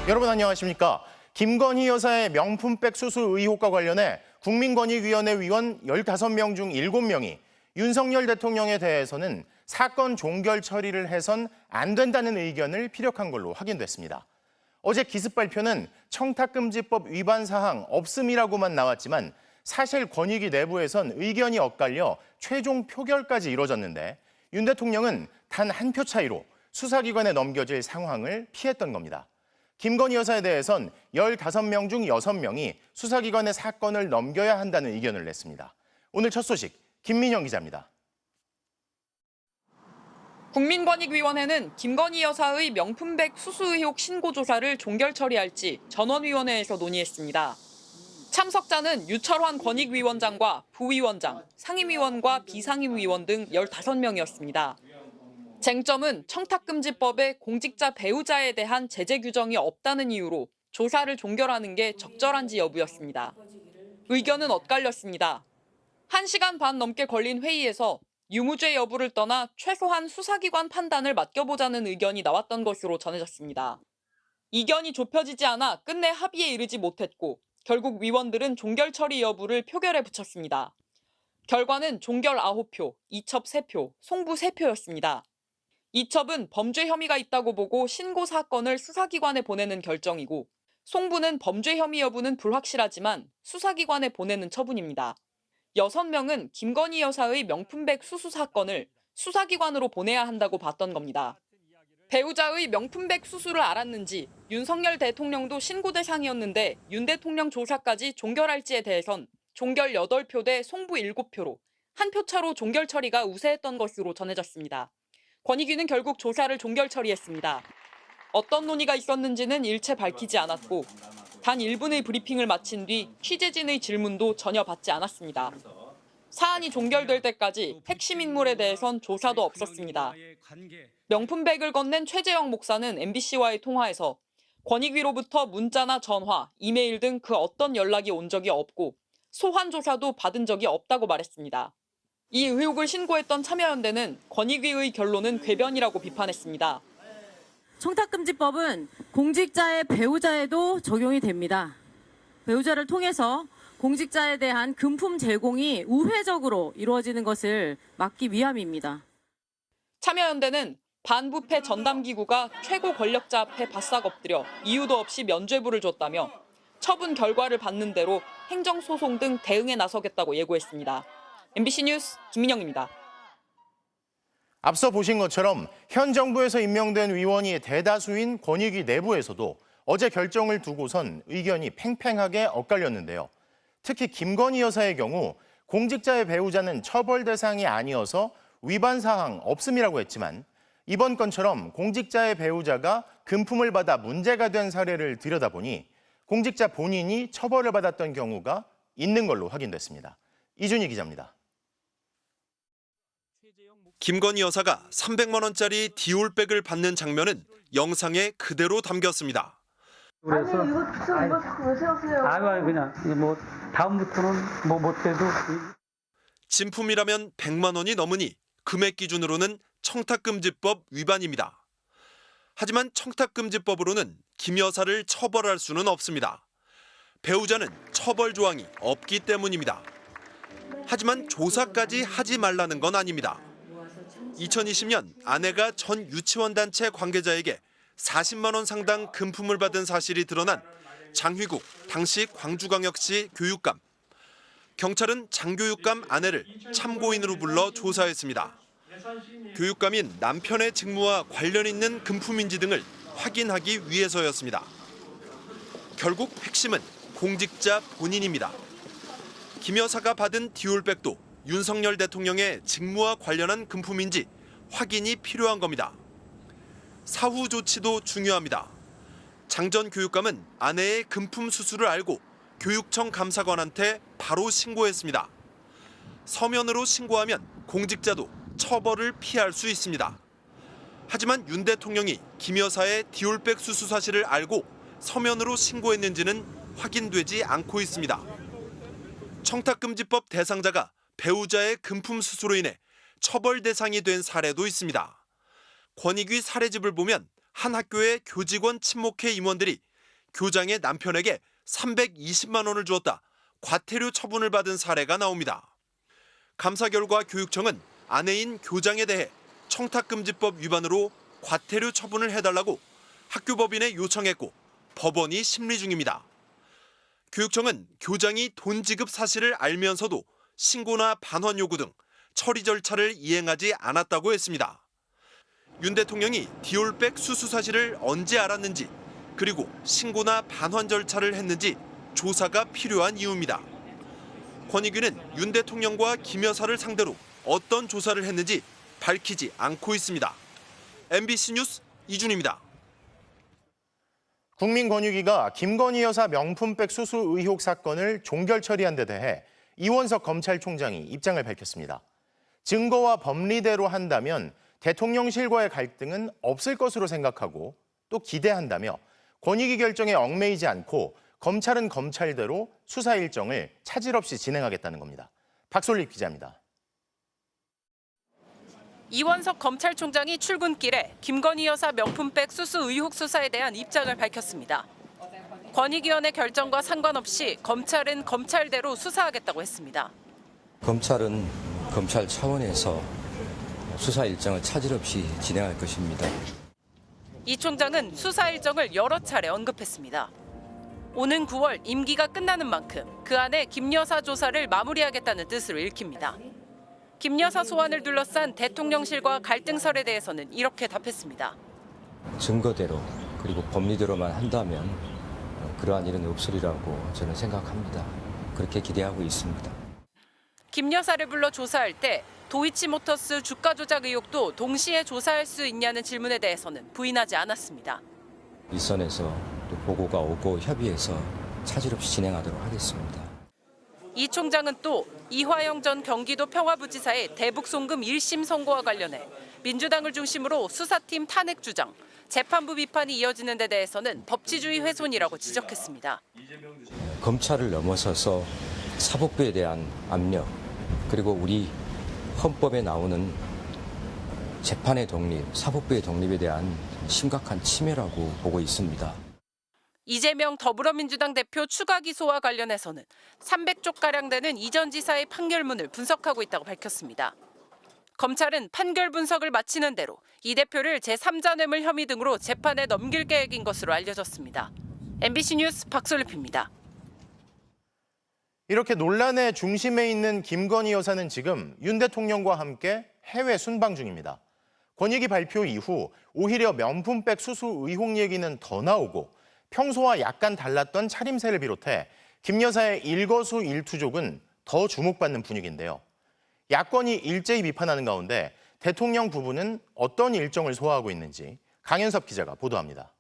여러분 안녕하십니까? 김건희 여사의 명품백 수수 의혹과 관련해 국민권익위원회 위원 15명 중 7명이 윤석열 대통령에 대해서는 사건 종결 처리를 해선 안 된다는 의견을 피력한 걸로 확인됐습니다. 어제 기습 발표는 청탁금지법 위반 사항 없음이라고만 나왔지만 사실 권익위 내부에선 의견이 엇갈려 최종 표결까지 이뤄졌는데 윤 대통령은 단 한 표 차이로 수사기관에 넘겨질 상황을 피했던 겁니다. 김건희 여사에 대해선 15명 중 6명이 수사기관에 사건을 넘겨야 한다는 의견을 냈습니다. 오늘 첫 소식 김민영 기자입니다. 국민권익위원회는 김건희 여사의 명품백 수수 의혹 신고 조사를 종결 처리할지 전원위원회에서 논의했습니다. 참석자는 유철환 권익위원장과 부위원장, 상임위원과 비상임위원 등 15명이었습니다. 쟁점은 청탁금지법에 공직자 배우자에 대한 제재 규정이 없다는 이유로 조사를 종결하는 게 적절한지 여부였습니다. 의견은 엇갈렸습니다. 1시간 반 넘게 걸린 회의에서 유무죄 여부를 떠나 최소한 수사기관 판단을 맡겨보자는 의견이 나왔던 것으로 전해졌습니다. 이견이 좁혀지지 않아 끝내 합의에 이르지 못했고 결국 위원들은 종결 처리 여부를 표결에 붙였습니다. 결과는 종결 9표, 이첩 3표, 송부 3표였습니다. 이첩은 범죄 혐의가 있다고 보고 신고 사건을 수사기관에 보내는 결정이고 송부는 범죄 혐의 여부는 불확실하지만 수사기관에 보내는 처분입니다. 6명은 김건희 여사의 명품백 수수 사건을 수사기관으로 보내야 한다고 봤던 겁니다. 배우자의 명품백 수수를 알았는지 윤석열 대통령도 신고 대상이었는데 윤 대통령 조사까지 종결할지에 대해선 종결 8표 대 송부 7표로 한 표 차로 종결 처리가 우세했던 것으로 전해졌습니다. 권익위는 결국 조사를 종결 처리했습니다. 어떤 논의가 있었는지는 일체 밝히지 않았고 단 1분의 브리핑을 마친 뒤 취재진의 질문도 전혀 받지 않았습니다. 사안이 종결될 때까지 핵심 인물에 대해선 조사도 없었습니다. 명품백을 건넨 최재형 목사는 MBC와의 통화에서 권익위로부터 문자나 전화, 이메일 등 그 어떤 연락이 온 적이 없고 소환 조사도 받은 적이 없다고 말했습니다. 이 의혹을 신고했던 참여연대는 권익위의 결론은 궤변이라고 비판했습니다. 청탁금지법은 공직자의 배우자에도 적용이 됩니다. 배우자를 통해서 공직자에 대한 금품 제공이 우회적으로 이루어지는 것을 막기 위함입니다. 참여연대는 반부패 전담기구가 최고 권력자 앞에 바싹 엎드려 이유도 없이 면죄부를 줬다며 처분 결과를 받는 대로 행정소송 등 대응에 나서겠다고 예고했습니다. MBC 뉴스 김민영입니다. 앞서 보신 것처럼 현 정부에서 임명된 위원이 대다수인 권익위 내부에서도 어제 결정을 두고선 의견이 팽팽하게 엇갈렸는데요. 특히 김건희 여사의 경우 공직자의 배우자는 처벌 대상이 아니어서 위반 사항 없음이라고 했지만 이번 건처럼 공직자의 배우자가 금품을 받아 문제가 된 사례를 들여다보니 공직자 본인이 처벌을 받았던 경우가 있는 걸로 확인됐습니다. 이준희 기자입니다. 김건희 여사가 300만 원짜리 디올백을 받는 장면은 영상에 그대로 담겼습니다. 그래서 아니 이거 자꾸 왜 세우세요? 아유 그냥 뭐 다음부터는 뭐 못해도 진품이라면 100만 원이 넘으니 금액 기준으로는 청탁금지법 위반입니다. 하지만 청탁금지법으로는 김 여사를 처벌할 수는 없습니다. 배우자는 처벌 조항이 없기 때문입니다. 하지만 조사까지 하지 말라는 건 아닙니다. 2020년 아내가 전 유치원 단체 관계자에게 40만 원 상당 금품을 받은 사실이 드러난 장휘국 당시 광주광역시 교육감. 경찰은 장 교육감 아내를 참고인으로 불러 조사했습니다. 교육감인 남편의 직무와 관련 있는 금품인지 등을 확인하기 위해서였습니다. 결국 핵심은 공직자 본인입니다. 김 여사가 받은 디올백도 윤석열 대통령의 직무와 관련한 금품인지 확인이 필요한 겁니다. 사후 조치도 중요합니다. 장 전 교육감은 아내의 금품 수수를 알고 교육청 감사관한테 바로 신고했습니다. 서면으로 신고하면 공직자도 처벌을 피할 수 있습니다. 하지만 윤 대통령이 김 여사의 디올백 수수 사실을 알고 서면으로 신고했는지는 확인되지 않고 있습니다. 청탁금지법 대상자가 배우자의 금품 수수로 인해 처벌 대상이 된 사례도 있습니다. 권익위 사례집을 보면 한 학교의 교직원 친목회 임원들이 교장의 남편에게 320만 원을 주었다 과태료 처분을 받은 사례가 나옵니다. 감사 결과 교육청은 아내인 교장에 대해 청탁금지법 위반으로 과태료 처분을 해달라고 학교법인에 요청했고 법원이 심리 중입니다. 교육청은 교장이 돈 지급 사실을 알면서도 신고나 반환 요구 등 처리 절차를 이행하지 않았다고 했습니다. 윤 대통령이 디올백 수수 사실을 언제 알았는지 그리고 신고나 반환 절차를 했는지 조사가 필요한 이유입니다. 권익위는 윤 대통령과 김 여사를 상대로 어떤 조사를 했는지 밝히지 않고 있습니다. MBC 뉴스 이준입니다. 국민권익위가 김건희 여사 명품백 수수 의혹 사건을 종결 처리한 데 대해 이원석 검찰총장이 입장을 밝혔습니다. 증거와 법리대로 한다면 대통령실과의 갈등은 없을 것으로 생각하고 또 기대한다며 권익위 결정에 얽매이지 않고 검찰은 검찰대로 수사 일정을 차질 없이 진행하겠다는 겁니다. 박솔립 기자입니다. 이원석 검찰총장이 출근길에 김건희 여사 명품백 수수 의혹 수사에 대한 입장을 밝혔습니다. 권익위원회 결정과 상관없이 검찰은 검찰대로 수사하겠다고 했습니다. 검찰은 검찰 차원에서 수사 일정을 차질 없이 진행할 것입니다. 이 총장은 수사 일정을 여러 차례 언급했습니다. 오는 9월 임기가 끝나는 만큼 그 안에 김 여사 조사를 마무리하겠다는 뜻으로 읽힙니다. 김 여사 소환을 둘러싼 대통령실과 갈등설에 대해서는 이렇게 답했습니다. 증거대로 그리고 법리대로만 한다면 그러한 일은 없으리라고 저는 생각합니다. 그렇게 기대하고 있습니다. 김 여사를 불러 조사할 때 도이치모터스 주가 조작 의혹도 동시에 조사할 수 있냐는 질문에 대해서는 부인하지 않았습니다. 윗선에서 또 보고가 오고 협의해서 차질 없이 진행하도록 하겠습니다. 이 총장은 또 이화영 전 경기도 평화부지사의 대북 송금 1심 선고와 관련해 민주당을 중심으로 수사팀 탄핵 주장, 재판부 비판이 이어지는 데 대해서는 법치주의 훼손이라고 지적했습니다. 검찰을 넘어서서 사법부에 대한 압력 그리고 우리 헌법에 나오는 재판의 독립, 사법부의 독립에 대한 심각한 침해라고 보고 있습니다. 이재명 더불어민주당 대표 추가 기소와 관련해서는 300쪽가량 되는 이 전 지사의 판결문을 분석하고 있다고 밝혔습니다. 검찰은 판결 분석을 마치는 대로 이 대표를 제3자 뇌물 혐의 등으로 재판에 넘길 계획인 것으로 알려졌습니다. MBC 뉴스 박솔립입니다. 이렇게 논란의 중심에 있는 김건희 여사는 지금 윤 대통령과 함께 해외 순방 중입니다. 권익위 발표 이후 오히려 명품백 수수 의혹 얘기는 더 나오고 평소와 약간 달랐던 차림새를 비롯해 김 여사의 일거수일투족은 더 주목받는 분위기인데요. 야권이 일제히 비판하는 가운데 대통령 부부는 어떤 일정을 소화하고 있는지 강현섭 기자가 보도합니다.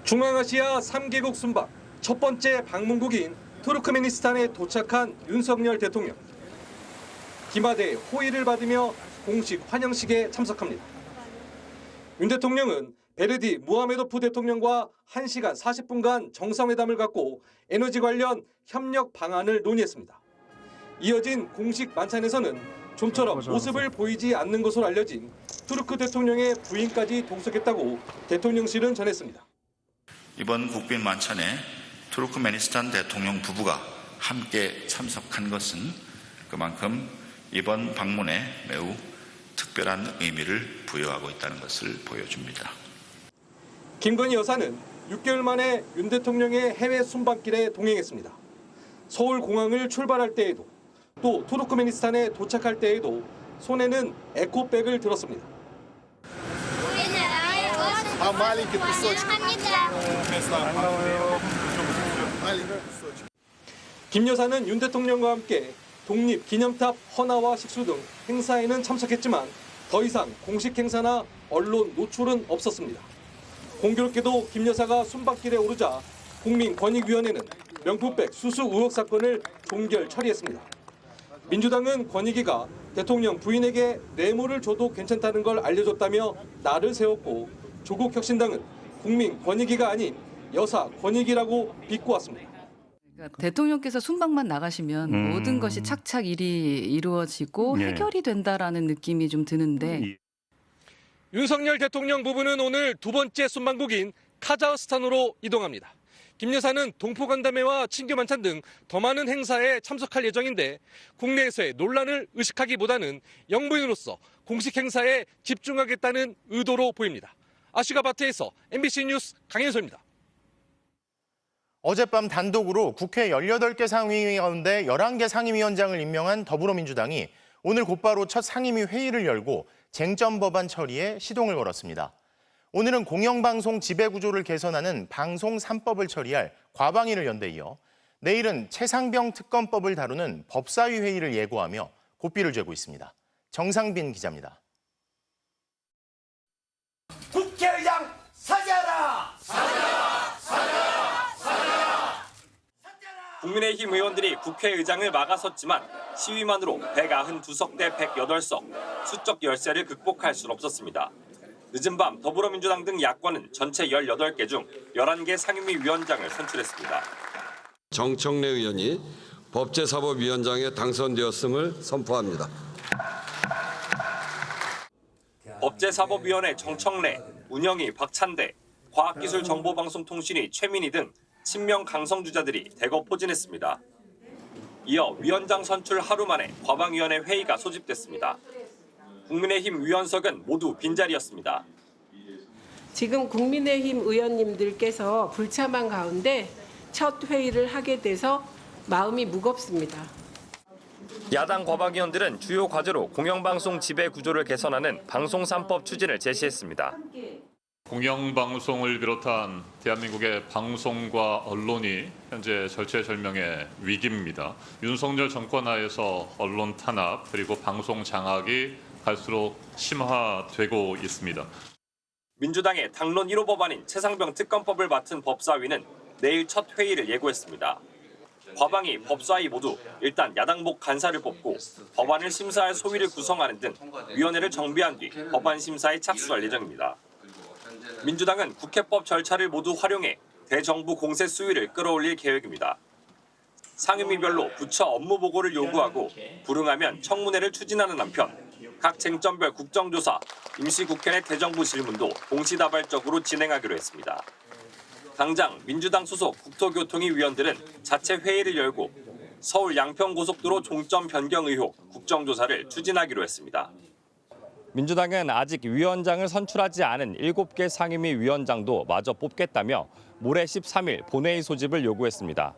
중앙아시아 3개국 순방 첫 번째 방문국인 투르크메니스탄에 도착한 윤석열 대통령. 기마대의 호의를 받으며 공식 환영식에 참석합니다. 윤 대통령은 베르디 무하메도프 대통령과 1시간 40분간 정상회담을 갖고 에너지 관련 협력 방안을 논의했습니다. 이어진 공식 만찬에서는 좀처럼 모습을 보이지 않는 것으로 알려진 투르크 대통령의 부인까지 동석했다고 대통령실은 전했습니다. 이번 국빈 만찬에 투르크메니스탄 대통령 부부가 함께 참석한 것은 그만큼 이번 방문에 매우 특별한 의미를 부여하고 있다는 것을 보여줍니다. 김건희 여사는 6개월 만에 윤 대통령의 해외 순방길에 동행했습니다. 서울공항을 출발할 때에도 또 투르크메니스탄에 도착할 때에도 손에는 에코백을 들었습니다. 김 여사는 윤 대통령과 함께 독립기념탑 헌화와 식수 등 행사에는 참석했지만 더 이상 공식 행사나 언론 노출은 없었습니다. 공교롭게도 김 여사가 순방길에 오르자 국민권익위원회는 명품백 수수 의혹 사건을 종결 처리했습니다. 민주당은 권익위가 대통령 부인에게 뇌물을 줘도 괜찮다는 걸 알려줬다며 날을 세웠고 조국 혁신당은 국민권익위가 아닌 여사 권익위라고 비꼬았습니다. 그러니까 대통령께서 순방만 나가시면 모든 것이 착착 일이 이루어지고 해결이 된다라는 느낌이 좀 드는데 윤석열 대통령 부부는 오늘 두 번째 순방국인 카자흐스탄으로 이동합니다. 김 여사는 동포간담회와 친교 만찬 등 더 많은 행사에 참석할 예정인데 국내에서의 논란을 의식하기보다는 영부인으로서 공식 행사에 집중하겠다는 의도로 보입니다. 아시가바트에서 MBC 뉴스 강현서입니다. 어젯밤 단독으로 국회 18개 상임위 가운데 11개 상임위원장을 임명한 더불어민주당이 오늘 곧바로 첫 상임위 회의를 열고 쟁점 법안 처리에 시동을 걸었습니다. 오늘은 공영방송 지배구조를 개선하는 방송 3법을 처리할 과방위를 연대 이어 내일은 최상병 특검법을 다루는 법사위 회의를 예고하며 고삐를 쬐고 있습니다. 정상빈 기자입니다. 국회의장 사죄하라! 사죄하라! 사죄하라! 사죄하라! 국민의힘 의원들이 국회의장을 막아섰지만 시위만으로 192석 대 108석, 수적 열세를 극복할 수는 없었습니다. 늦은 밤 더불어민주당 등 야권은 전체 18개 중 11개 상임위 위원장을 선출했습니다. 정청래 의원이 법제사법위원장에 당선되었음을 선포합니다. 법제사법위원회 정청래, 운영위 박찬대, 과학기술정보방송통신위 최민희 등 친명 강성주자들이 대거 포진했습니다. 이어 위원장 선출 하루 만에 과방위원회 회의가 소집됐습니다. 국민의힘 위원석은 모두 빈자리였습니다. 지금 국민의힘 의원님들께서 불참한 가운데 첫 회의를 하게 돼서 마음이 무겁습니다. 야당 과방위원들은 주요 과제로 공영방송 지배 구조를 개선하는 방송 3법 추진을 제시했습니다. 공영방송을 비롯한 대한민국의 방송과 언론이 현재 절체절명의 위기입니다. 윤석열 정권 하에서 언론 탄압 그리고 방송 장악이 갈수록 심화되고 있습니다. 민주당의 당론 1호 법안인 최상병 특검법을 맡은 법사위는 내일 첫 회의를 예고했습니다. 과방위, 법사위 모두 일단 야당복 간사를 뽑고 법안을 심사할 소위를 구성하는 등 위원회를 정비한 뒤 법안 심사에 착수할 예정입니다. 민주당은 국회법 절차를 모두 활용해 대정부 공세 수위를 끌어올릴 계획입니다. 상임위별로 부처 업무 보고를 요구하고 불응하면 청문회를 추진하는 한편 각 쟁점별 국정조사, 임시국회 내 대정부 질문도 동시다발적으로 진행하기로 했습니다. 당장 민주당 소속 국토교통위 위원들은 자체 회의를 열고 서울 양평고속도로 종점 변경 의혹 국정조사를 추진하기로 했습니다. 민주당은 아직 위원장을 선출하지 않은 7개 상임위 위원장도 마저 뽑겠다며 모레 13일 본회의 소집을 요구했습니다.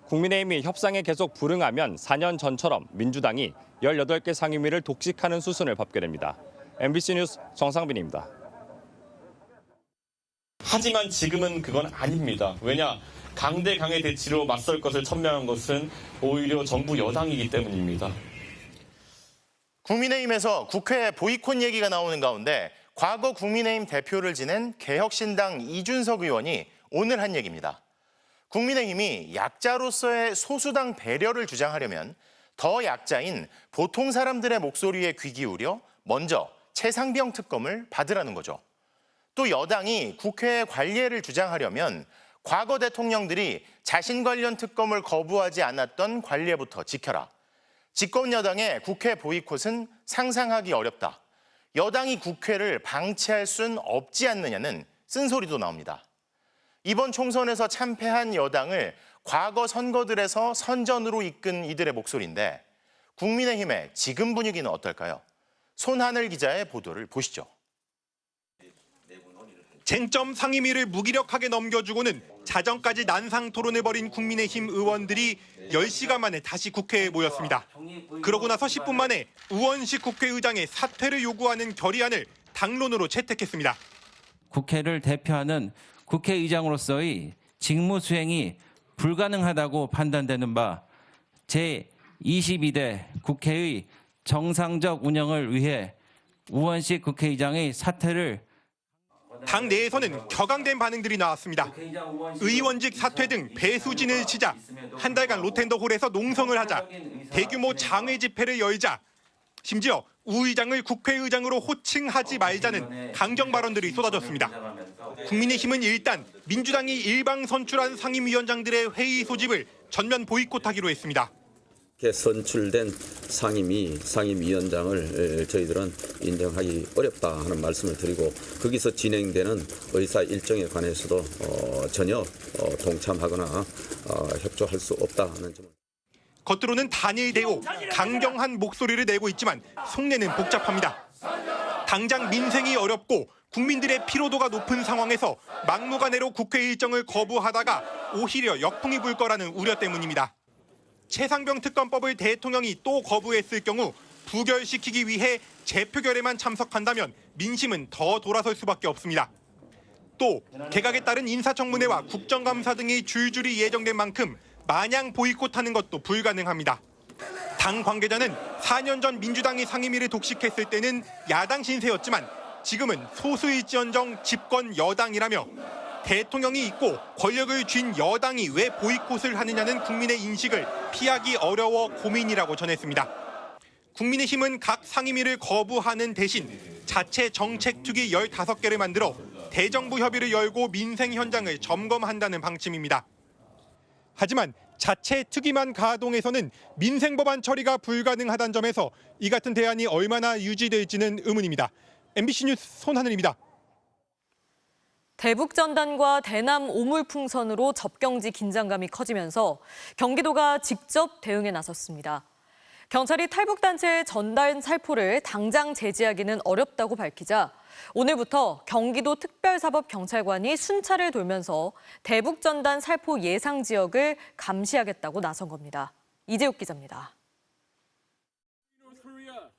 국민의힘이 협상에 계속 불응하면 4년 전처럼 민주당이 18개 상임위를 독식하는 수순을 밟게 됩니다. MBC 뉴스 정상빈입니다. 하지만 지금은 그건 아닙니다. 왜냐? 강대강의 대치로 맞설 것을 천명한 것은 오히려 정부 여당이기 때문입니다. 국민의힘에서 국회 보이콧 얘기가 나오는 가운데 과거 국민의힘 대표를 지낸 개혁신당 이준석 의원이 오늘 한 얘기입니다. 국민의힘이 약자로서의 소수당 배려를 주장하려면 더 약자인 보통 사람들의 목소리에 귀 기울여 먼저 최상병 특검을 받으라는 거죠. 또 여당이 국회의 관례를 주장하려면 과거 대통령들이 자신 관련 특검을 거부하지 않았던 관례부터 지켜라. 집권 여당의 국회 보이콧은 상상하기 어렵다. 여당이 국회를 방치할 순 없지 않느냐는 쓴소리도 나옵니다. 이번 총선에서 참패한 여당을 과거 선거들에서 선전으로 이끈 이들의 목소리인데 국민의힘의 지금 분위기는 어떨까요? 손하늘 기자의 보도를 보시죠. 쟁점 상임위를 무기력하게 넘겨주고는 자정까지 난상 토론을 벌인 국민의힘 의원들이 10시간 만에 다시 국회에 모였습니다. 그러고 나서 10분 만에 우원식 국회의장의 사퇴를 요구하는 결의안을 당론으로 채택했습니다. 국회를 대표하는 국회의장으로서의 직무 수행이 불가능하다고 판단되는 바 제22대 국회의 정상적 운영을 위해 우원식 국회의장의 사퇴를 당 내에서는 격앙된 반응들이 나왔습니다. 의원직 사퇴 등 배수진을 치자, 한 달간 로텐더홀에서 농성을 하자, 대규모 장외 집회를 열자, 심지어 우 의장을 국회의장으로 호칭하지 말자는 강경 발언들이 쏟아졌습니다. 국민의힘은 일단 민주당이 일방 선출한 상임위원장들의 회의 소집을 전면 보이콧하기로 했습니다. 선출된 상임위원장을 저희들은 인정하기 어렵다 하는 말씀을 드리고 거기서 진행되는 의사 일정에 관해서도 전혀 동참하거나 협조할 수 없다는 점을. 겉으로는 단일대오, 강경한 목소리를 내고 있지만 속내는 복잡합니다. 당장 민생이 어렵고 국민들의 피로도가 높은 상황에서 막무가내로 국회 일정을 거부하다가 오히려 역풍이 불 거라는 우려 때문입니다. 최상병 특검법을 대통령이 또 거부했을 경우 부결시키기 위해 재표결에만 참석한다면 민심은 더 돌아설 수밖에 없습니다. 또 개각에 따른 인사청문회와 국정감사 등이 줄줄이 예정된 만큼 마냥 보이콧하는 것도 불가능합니다. 당 관계자는 4년 전 민주당이 상임위를 독식했을 때는 야당 신세였지만 지금은 소수일지언정 집권 여당이라며 대통령이 있고 권력을 쥔 여당이 왜 보이콧을 하느냐는 국민의 인식을 피하기 어려워 고민이라고 전했습니다. 국민의힘은 각 상임위를 거부하는 대신 자체 정책특위 15개를 만들어 대정부 협의를 열고 민생 현장을 점검한다는 방침입니다. 하지만 자체 특위만 가동해서는 민생 법안 처리가 불가능하다는 점에서 이 같은 대안이 얼마나 유지될지는 의문입니다. MBC 뉴스 손하늘입니다. 대북전단과 대남 오물풍선으로 접경지 긴장감이 커지면서 경기도가 직접 대응에 나섰습니다. 경찰이 탈북단체의 전단 살포를 당장 제지하기는 어렵다고 밝히자 오늘부터 경기도 특별사법경찰관이 순찰을 돌면서 대북전단 살포 예상 지역을 감시하겠다고 나선 겁니다. 이재욱 기자입니다.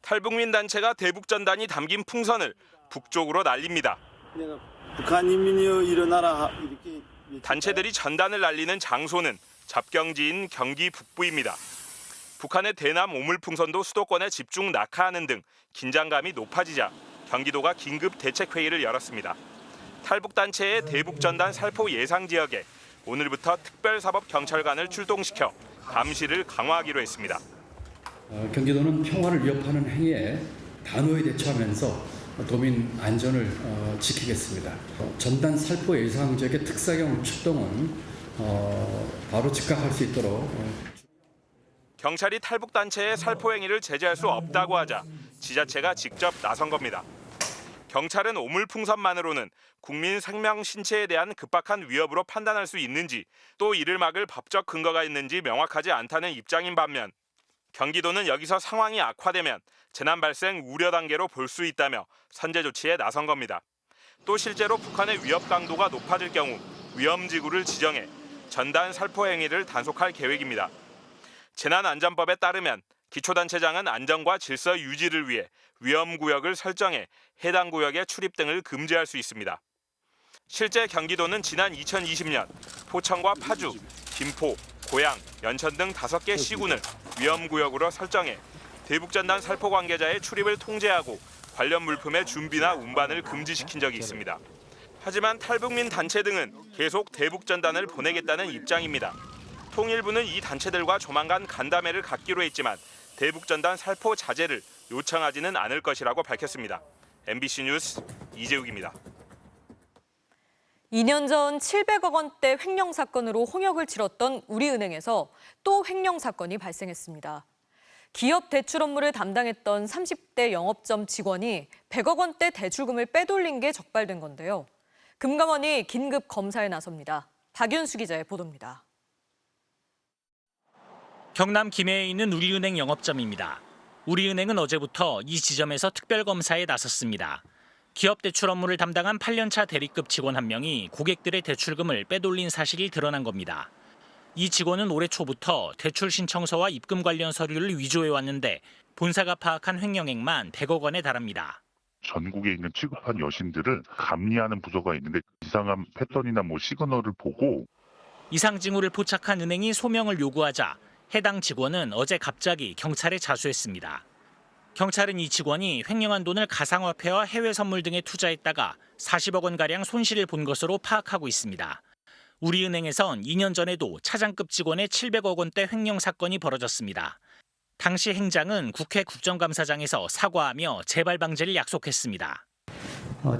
탈북민 단체가 대북전단이 담긴 풍선을 북쪽으로 날립니다. 북한 인민이여 일어나라 이렇게 단체들이 전단을 날리는 장소는 접경지인 경기 북부입니다. 북한의 대남 오물풍선도 수도권에 집중 낙하하는 등 긴장감이 높아지자 경기도가 긴급 대책회의를 열었습니다. 탈북단체의 대북전단 살포 예상 지역에 오늘부터 특별사법경찰관을 출동시켜 감시를 강화하기로 했습니다. 경기도는 평화를 위협하는 행위에 단호히 대처하면서 도민 안전을 지키겠습니다. 전단 살포 예상 지역의 특사경 출동은 바로 즉각할 수 있도록. 경찰이 탈북단체의 살포 행위를 제재할 수 없다고 하자 지자체가 직접 나선 겁니다. 경찰은 오물풍선만으로는 국민 생명 신체에 대한 급박한 위협으로 판단할 수 있는지 또 이를 막을 법적 근거가 있는지 명확하지 않다는 입장인 반면 경기도는 여기서 상황이 악화되면 재난 발생 우려 단계로 볼 수 있다며 선제 조치에 나선 겁니다. 또 실제로 북한의 위협 강도가 높아질 경우 위험지구를 지정해 전단 살포 행위를 단속할 계획입니다. 재난안전법에 따르면 기초단체장은 안전과 질서 유지를 위해 위험구역을 설정해 해당 구역의 출입 등을 금지할 수 있습니다. 실제 경기도는 지난 2020년 포천과 파주, 김포, 고양, 연천 등 5개 시군을 위험구역으로 설정해 대북전단 살포 관계자의 출입을 통제하고 관련 물품의 준비나 운반을 금지시킨 적이 있습니다. 하지만 탈북민 단체 등은 계속 대북전단을 보내겠다는 입장입니다. 통일부는 이 단체들과 조만간 간담회를 갖기로 했지만 대북전단 살포 자제를 요청하지는 않을 것이라고 밝혔습니다. MBC 뉴스 이재욱입니다. 2년 전 700억 원대 횡령 사건으로 홍역을 치렀던 우리은행에서 또 횡령 사건이 발생했습니다. 기업 대출 업무를 담당했던 30대 영업점 직원이 100억 원대 대출금을 빼돌린 게 적발된 건데요. 금감원이 긴급 검사에 나섭니다. 박윤수 기자의 보도입니다. 경남 김해에 있는 우리은행 영업점입니다. 우리은행은 어제부터 이 지점에서 특별검사에 나섰습니다. 기업 대출 업무를 담당한 8년차 대리급 직원 한 명이 고객들의 대출금을 빼돌린 사실이 드러난 겁니다. 이 직원은 올해 초부터 대출 신청서와 입금 관련 서류를 위조해왔는데 본사가 파악한 횡령액만 100억 원에 달합니다. 전국에 있는 취급한 여신들을 감리하는 부서가 있는데 이상한 패턴이나 시그널을 보고 이상 징후를 포착한 은행이 소명을 요구하자 해당 직원은 어제 갑자기 경찰에 자수했습니다. 경찰은 이 직원이 횡령한 돈을 가상화폐와 해외 선물 등에 투자했다가 40억 원가량 손실을 본 것으로 파악하고 있습니다. 우리은행에선 2년 전에도 차장급 직원의 700억 원대 횡령 사건이 벌어졌습니다. 당시 행장은 국회 국정감사장에서 사과하며 재발 방지를 약속했습니다.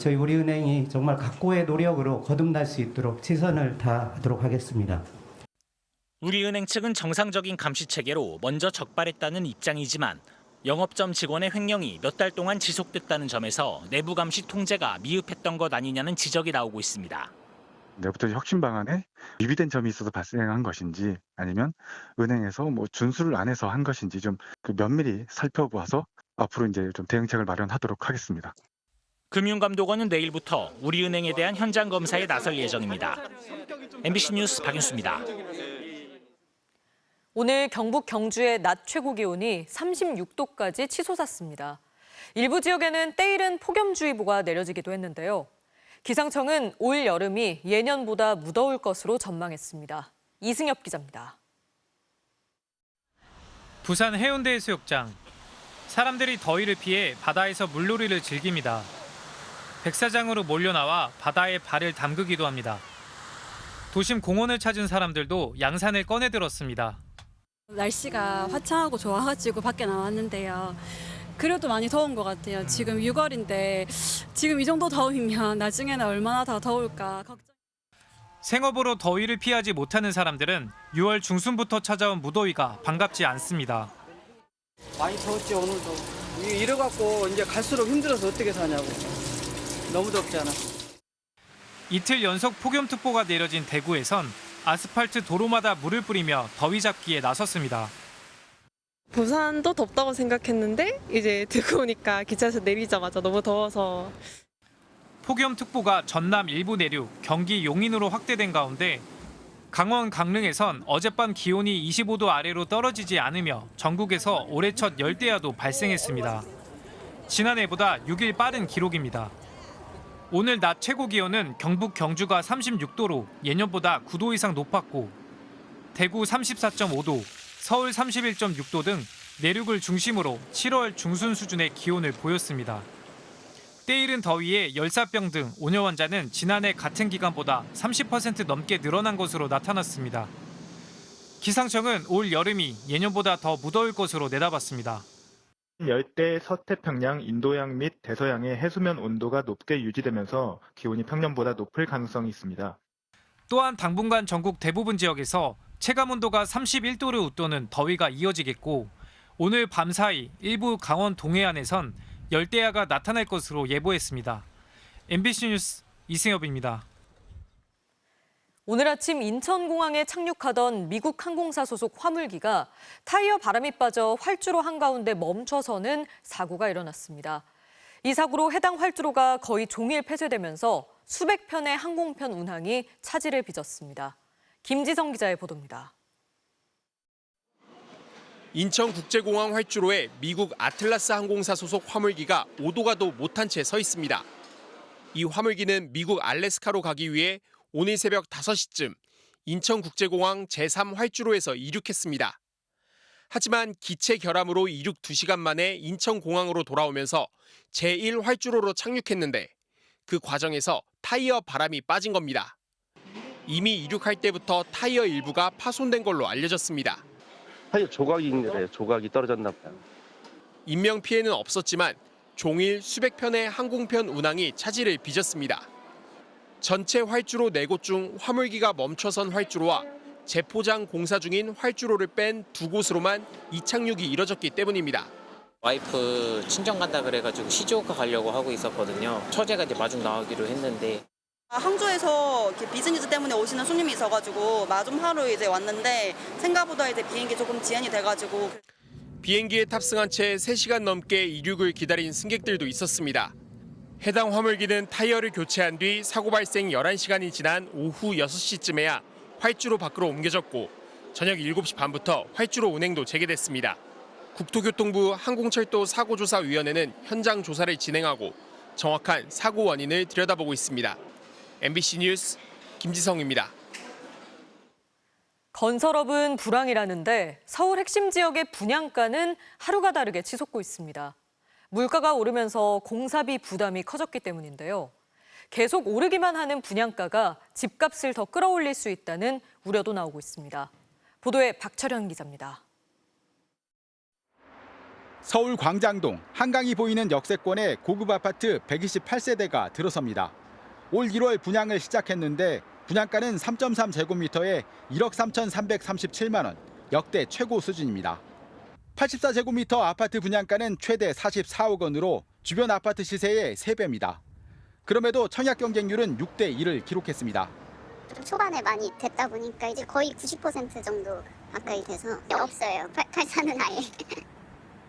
저희 우리은행이 정말 각고의 노력으로 거듭날 수 있도록 최선을 다하도록 하겠습니다. 우리은행 측은 정상적인 감시 체계로 먼저 적발했다는 입장이지만 영업점 직원의 횡령이 몇 달 동안 지속됐다는 점에서 내부 감시 통제가 미흡했던 것 아니냐는 지적이 나오고 있습니다. 내부적인 혁신 방안에 위비된 점이 있어서 발생한 것인지 아니면 은행에서 준수를 안 해서 한 것인지 좀 면밀히 살펴보아서 앞으로 이제 좀 대응책을 마련하도록 하겠습니다. 금융감독원은 내일부터 우리은행에 대한 현장 검사에 나설 예정입니다. MBC 뉴스 박윤수입니다. 오늘 경북 경주의 낮 최고 기온이 36도까지 치솟았습니다. 일부 지역에는 때이른 폭염주의보가 내려지기도 했는데요. 기상청은 올 여름이 예년보다 무더울 것으로 전망했습니다. 이승엽 기자입니다. 부산 해운대 해수욕장. 사람들이 더위를 피해 바다에서 물놀이를 즐깁니다. 백사장으로 몰려나와 바다에 발을 담그기도 합니다. 도심 공원을 찾은 사람들도 양산을 꺼내 들었습니다. 날씨가 화창하고 좋아가지고 밖에 나왔는데요. 그래도 많이 더운 것 같아요. 지금 6월인데 지금 이 정도 더우면 나중에는 얼마나 더 더울까 걱정. 생업으로 더위를 피하지 못하는 사람들은 6월 중순부터 찾아온 무더위가 반갑지 않습니다. 많이 더웠지 오늘도. 이래갖고 이제 갈수록 힘들어서 어떻게 사냐고. 너무 덥잖아. 이틀 연속 폭염특보가 내려진 대구에선 아스팔트 도로마다 물을 뿌리며 더위 잡기에 나섰습니다. 부산도 덥다고 생각했는데 이제 듣고 오니까 기차에서 내리자마자 너무 더워서. 폭염특보가 전남 일부 내륙, 경기 용인으로 확대된 가운데 강원 강릉에선 어젯밤 기온이 25도 아래로 떨어지지 않으며 전국에서 올해 첫 열대야도 발생했습니다. 지난해보다 6일 빠른 기록입니다. 오늘 낮 최고 기온은 경북 경주가 36도로 예년보다 9도 이상 높았고 대구 34.5도, 서울 31.6도 등 내륙을 중심으로 7월 중순 수준의 기온을 보였습니다. 때이른 더위에 열사병 등 온열 환자는 지난해 같은 기간보다 30% 넘게 늘어난 것으로 나타났습니다. 기상청은 올 여름이 예년보다 더 무더울 것으로 내다봤습니다. 열대 서태평양, 인도양 및 대서양의 해수면 온도가 높게 유지되면서 기온이 평년보다 높을 가능성이 있습니다. 또한 당분간 전국 대부분 지역에서 체감온도가 31도를 웃도는 더위가 이어지겠고 오늘 밤 사이 일부 강원 동해안에선 열대야가 나타날 것으로 예보했습니다. MBC 뉴스 이승엽입니다. 오늘 아침 인천공항에 착륙하던 미국 항공사 소속 화물기가 타이어 바람이 빠져 활주로 한가운데 멈춰서는 사고가 일어났습니다. 이 사고로 해당 활주로가 거의 종일 폐쇄되면서 수백 편의 항공편 운항이 차질을 빚었습니다. 김지성 기자의 보도입니다. 인천국제공항 활주로에 미국 아틀라스 항공사 소속 화물기가 오도 가도 못한 채 서 있습니다. 이 화물기는 미국 알래스카로 가기 위해 오늘 새벽 5시쯤 인천국제공항 제3 활주로에서 이륙했습니다. 하지만 기체 결함으로 이륙 2시간 만에 인천공항으로 돌아오면서 제1 활주로로 착륙했는데 그 과정에서 타이어 바람이 빠진 겁니다. 이미 이륙할 때부터 타이어 일부가 파손된 걸로 알려졌습니다. 타이어 조각이 있는데 조각이 떨어졌나 봐요. 인명피해는 없었지만 종일 수백 편의 항공편 운항이 차질을 빚었습니다. 전체 활주로 4곳 중 화물기가 멈춰선 활주로와 재포장 공사 중인 활주로를 뺀 2곳으로만 이착륙이 이뤄졌기 때문입니다. 와이프 친정 간다 그래가지고 시즈오카 가려고 하고 있었거든요. 처제가 이제 마중 나오기로 했는데 항저에서 비즈니스 때문에 오시는 손님이 있어가지고 마중하러 이제 왔는데 생각보다 이제 비행기 조금 지연이 돼가지고 비행기에 탑승한 채 3시간 넘게 이륙을 기다린 승객들도 있었습니다. 해당 화물기는 타이어를 교체한 뒤 사고 발생 11시간이 지난 오후 6시쯤에야 활주로 밖으로 옮겨졌고 저녁 7시 반부터 활주로 운행도 재개됐습니다. 국토교통부 항공철도 사고조사위원회는 현장 조사를 진행하고 정확한 사고 원인을 들여다보고 있습니다. MBC 뉴스 김지성입니다. 건설업은 불황이라는데 서울 핵심 지역의 분양가는 하루가 다르게 치솟고 있습니다. 물가가 오르면서 공사비 부담이 커졌기 때문인데요. 계속 오르기만 하는 분양가가 집값을 더 끌어올릴 수 있다는 우려도 나오고 있습니다. 보도에 박철현 기자입니다. 서울 광장동 한강이 보이는 역세권에 고급 아파트 128세대가 들어섭니다. 올 1월 분양을 시작했는데 분양가는 3.3제곱미터에 1억 3,337만 원, 역대 최고 수준입니다. 84제곱미터 아파트 분양가는 최대 44억 원으로 주변 아파트 시세의 3배입니다. 그럼에도 청약 경쟁률은 6대1을 기록했습니다. 초반에 많이 됐다 보니까 이제 거의 90% 정도 가까이 돼서 없어요. 팔사는 아예.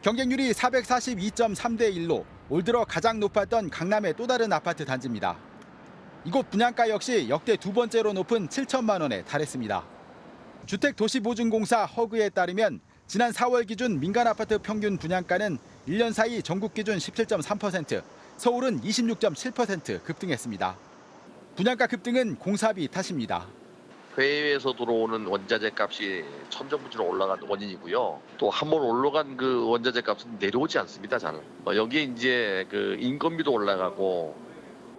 경쟁률이 442.3대1로 올 들어 가장 높았던 강남의 또 다른 아파트 단지입니다. 이곳 분양가 역시 역대 두 번째로 높은 7천만 원에 달했습니다. 주택도시보증공사 허그에 따르면 지난 4월 기준 민간 아파트 평균 분양가는 1년 사이 전국 기준 17.3%, 서울은 26.7% 급등했습니다. 분양가 급등은 공사비 탓입니다. 해외에서 들어오는 원자재 값이 천정부지로 올라간 원인이고요. 또 한 번 올라간 그 원자재 값은 내려오지 않습니다. 잘. 여기에 이제 그 인건비도 올라가고.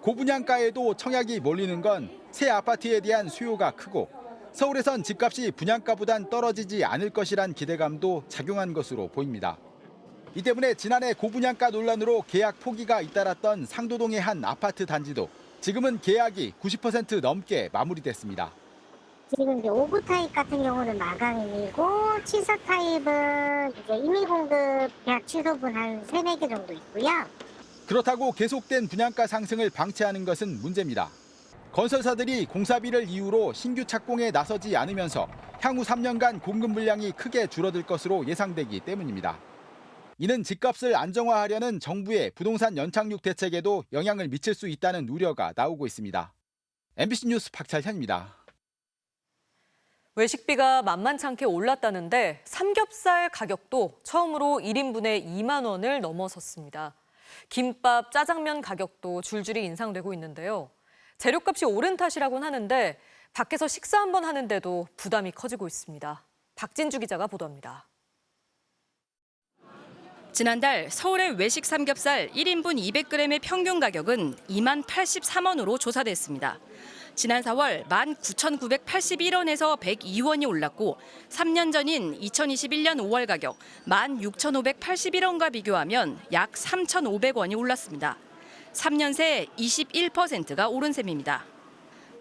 고분양가에도 청약이 몰리는 건 새 아파트에 대한 수요가 크고 서울에선 집값이 분양가보단 떨어지지 않을 것이란 기대감도 작용한 것으로 보입니다. 이 때문에 지난해 고분양가 논란으로 계약 포기가 잇따랐던 상도동의 한 아파트 단지도 지금은 계약이 90% 넘게 마무리됐습니다. 지금 이제 5구 타입 같은 경우는 마감이고 7사 타입은 이제 임의 공급 계약 취소분 한 3-4개 정도 있고요. 그렇다고 계속된 분양가 상승을 방치하는 것은 문제입니다. 건설사들이 공사비를 이유로 신규 착공에 나서지 않으면서 향후 3년간 공급 물량이 크게 줄어들 것으로 예상되기 때문입니다. 이는 집값을 안정화하려는 정부의 부동산 연착륙 대책에도 영향을 미칠 수 있다는 우려가 나오고 있습니다. MBC 뉴스 박찬현입니다. 외식비가 만만찮게 올랐다는데 삼겹살 가격도 처음으로 1인분에 2만 원을 넘어섰습니다. 김밥, 짜장면 가격도 줄줄이 인상되고 있는데요. 재료값이 오른 탓이라고는 하는데 밖에서 식사 한번 하는데도 부담이 커지고 있습니다. 박진주 기자가 보도합니다. 지난달 서울의 외식 삼겹살 1인분 200g의 평균 가격은 2만 83원으로 조사됐습니다. 지난 4월 19,981원에서 102원이 올랐고 3년 전인 2021년 5월 가격 16,581원과 비교하면 약 3,500원이 올랐습니다. 3년 새 21%가 오른 셈입니다.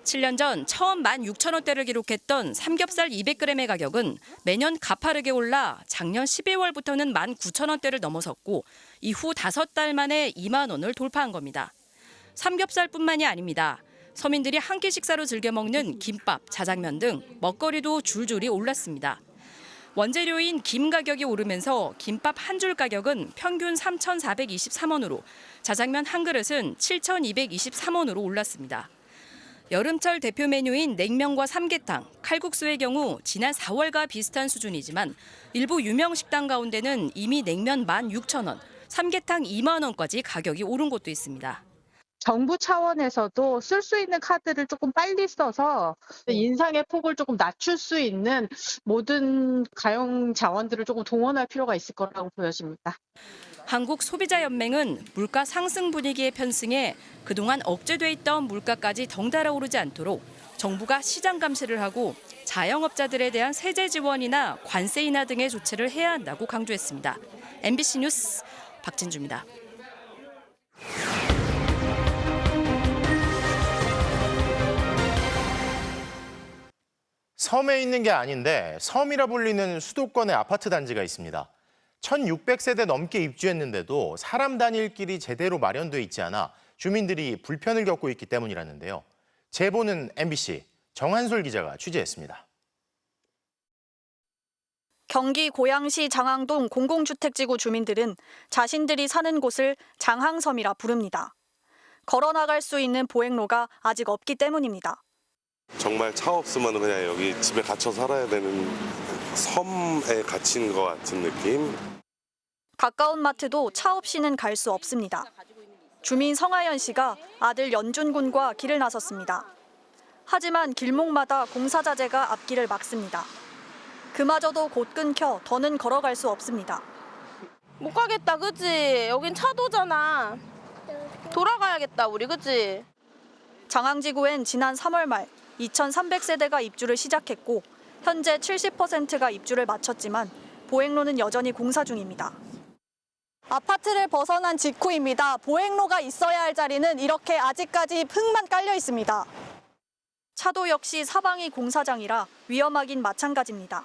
7년 전 처음 16,000원대를 기록했던 삼겹살 200g의 가격은 매년 가파르게 올라 작년 12월부터는 19,000원대를 넘어섰고 이후 5달 만에 2만 원을 돌파한 겁니다. 삼겹살뿐만이 아닙니다. 서민들이 한 끼 식사로 즐겨 먹는 김밥, 자장면 등 먹거리도 줄줄이 올랐습니다. 원재료인 김 가격이 오르면서 김밥 한 줄 가격은 평균 3,423원으로 자장면 한 그릇은 7,223원으로 올랐습니다. 여름철 대표 메뉴인 냉면과 삼계탕, 칼국수의 경우 지난 4월과 비슷한 수준이지만 일부 유명 식당 가운데는 이미 냉면 16,000원, 삼계탕 2만 원까지 가격이 오른 곳도 있습니다. 정부 차원에서도 쓸 수 있는 카드를 조금 빨리 써서 인상의 폭을 조금 낮출 수 있는 모든 가용 자원들을 조금 동원할 필요가 있을 거라고 보여집니다. 한국소비자연맹은 물가 상승 분위기에 편승해 그동안 억제돼 있던 물가까지 덩달아 오르지 않도록 정부가 시장 감시를 하고 자영업자들에 대한 세제 지원이나 관세 인하 등의 조치를 해야 한다고 강조했습니다. MBC 뉴스 박진주입니다. 섬에 있는 게 아닌데 섬이라 불리는 수도권의 아파트 단지가 있습니다. 1,600세대 넘게 입주했는데도 사람 다닐 길이 제대로 마련돼 있지 않아 주민들이 불편을 겪고 있기 때문이라는데요. 제보는 MBC 정한솔 기자가 취재했습니다. 경기 고양시 장항동 공공주택지구 주민들은 자신들이 사는 곳을 장항섬이라 부릅니다. 걸어 나갈 수 있는 보행로가 아직 없기 때문입니다. 정말 차 없으면 그냥 여기 집에 갇혀 살아야 되는 섬에 갇힌 것 같은 느낌? 가까운 마트도 차 없이는 갈 수 없습니다. 주민 성하연 씨가 아들 연준 군과 길을 나섰습니다. 하지만 길목마다 공사 자재가 앞길을 막습니다. 그마저도 곧 끊겨 더는 걸어갈 수 없습니다. 못 가겠다, 그치? 여긴 차도잖아. 돌아가야겠다, 우리, 그치? 장항지구엔 지난 3월 말 2,300세대가 입주를 시작했고 현재 70%가 입주를 마쳤지만 보행로는 여전히 공사 중입니다. 아파트를 벗어난 직후입니다. 보행로가 있어야 할 자리는 이렇게 아직까지 흙만 깔려 있습니다. 차도 역시 사방이 공사장이라 위험하긴 마찬가지입니다.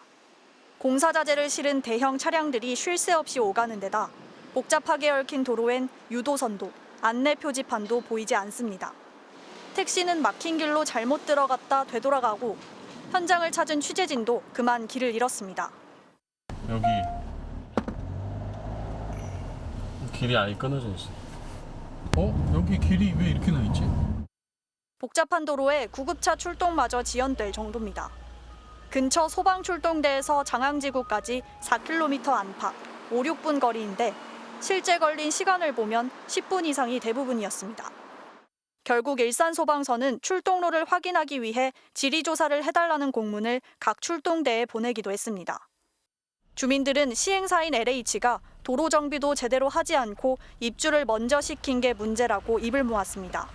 공사 자재를 실은 대형 차량들이 쉴 새 없이 오가는 데다 복잡하게 얽힌 도로엔 유도선도, 안내 표지판도 보이지 않습니다. 택시는 막힌 길로 잘못 들어갔다 되돌아가고 현장을 찾은 취재진도 그만 길을 잃었습니다. 여기 길이 아예 끊어져 있어. 여기 길이 왜 이렇게 나 있지? 복잡한 도로에 구급차 출동마저 지연될 정도입니다. 근처 소방출동대에서 장항지구까지 4km 안팎, 5, 6분 거리인데 실제 걸린 시간을 보면 10분 이상이 대부분이었습니다. 결국 일산소방서는 출동로를 확인하기 위해 지리조사를 해달라는 공문을 각 출동대에 보내기도 했습니다. 주민들은 시행사인 LH가 도로 정비도 제대로 하지 않고 입주를 먼저 시킨 게 문제라고 입을 모았습니다.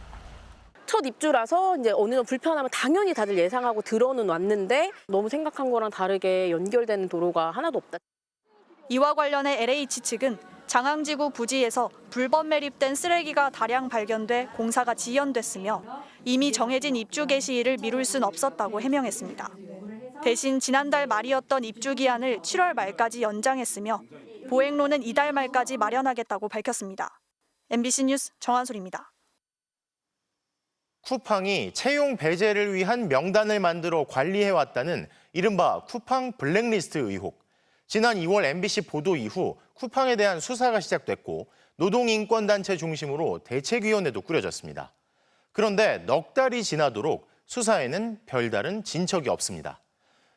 첫 입주라서 이제 어느 정도 불편하면 당연히 다들 예상하고 들어는 왔는데 너무 생각한 거랑 다르게 연결되는 도로가 하나도 없다. 이와 관련해 LH 측은 장항지구 부지에서 불법 매립된 쓰레기가 다량 발견돼 공사가 지연됐으며 이미 정해진 입주 개시일을 미룰 순 없었다고 해명했습니다. 대신 지난달 말이었던 입주 기한을 7월 말까지 연장했으며 보행로는 이달 말까지 마련하겠다고 밝혔습니다. MBC 뉴스 정한솔입니다. 쿠팡이 채용 배제를 위한 명단을 만들어 관리해왔다는 이른바 쿠팡 블랙리스트 의혹. 지난 2월 MBC 보도 이후 쿠팡에 대한 수사가 시작됐고 노동인권단체 중심으로 대책위원회도 꾸려졌습니다. 그런데 넉 달이 지나도록 수사에는 별다른 진척이 없습니다.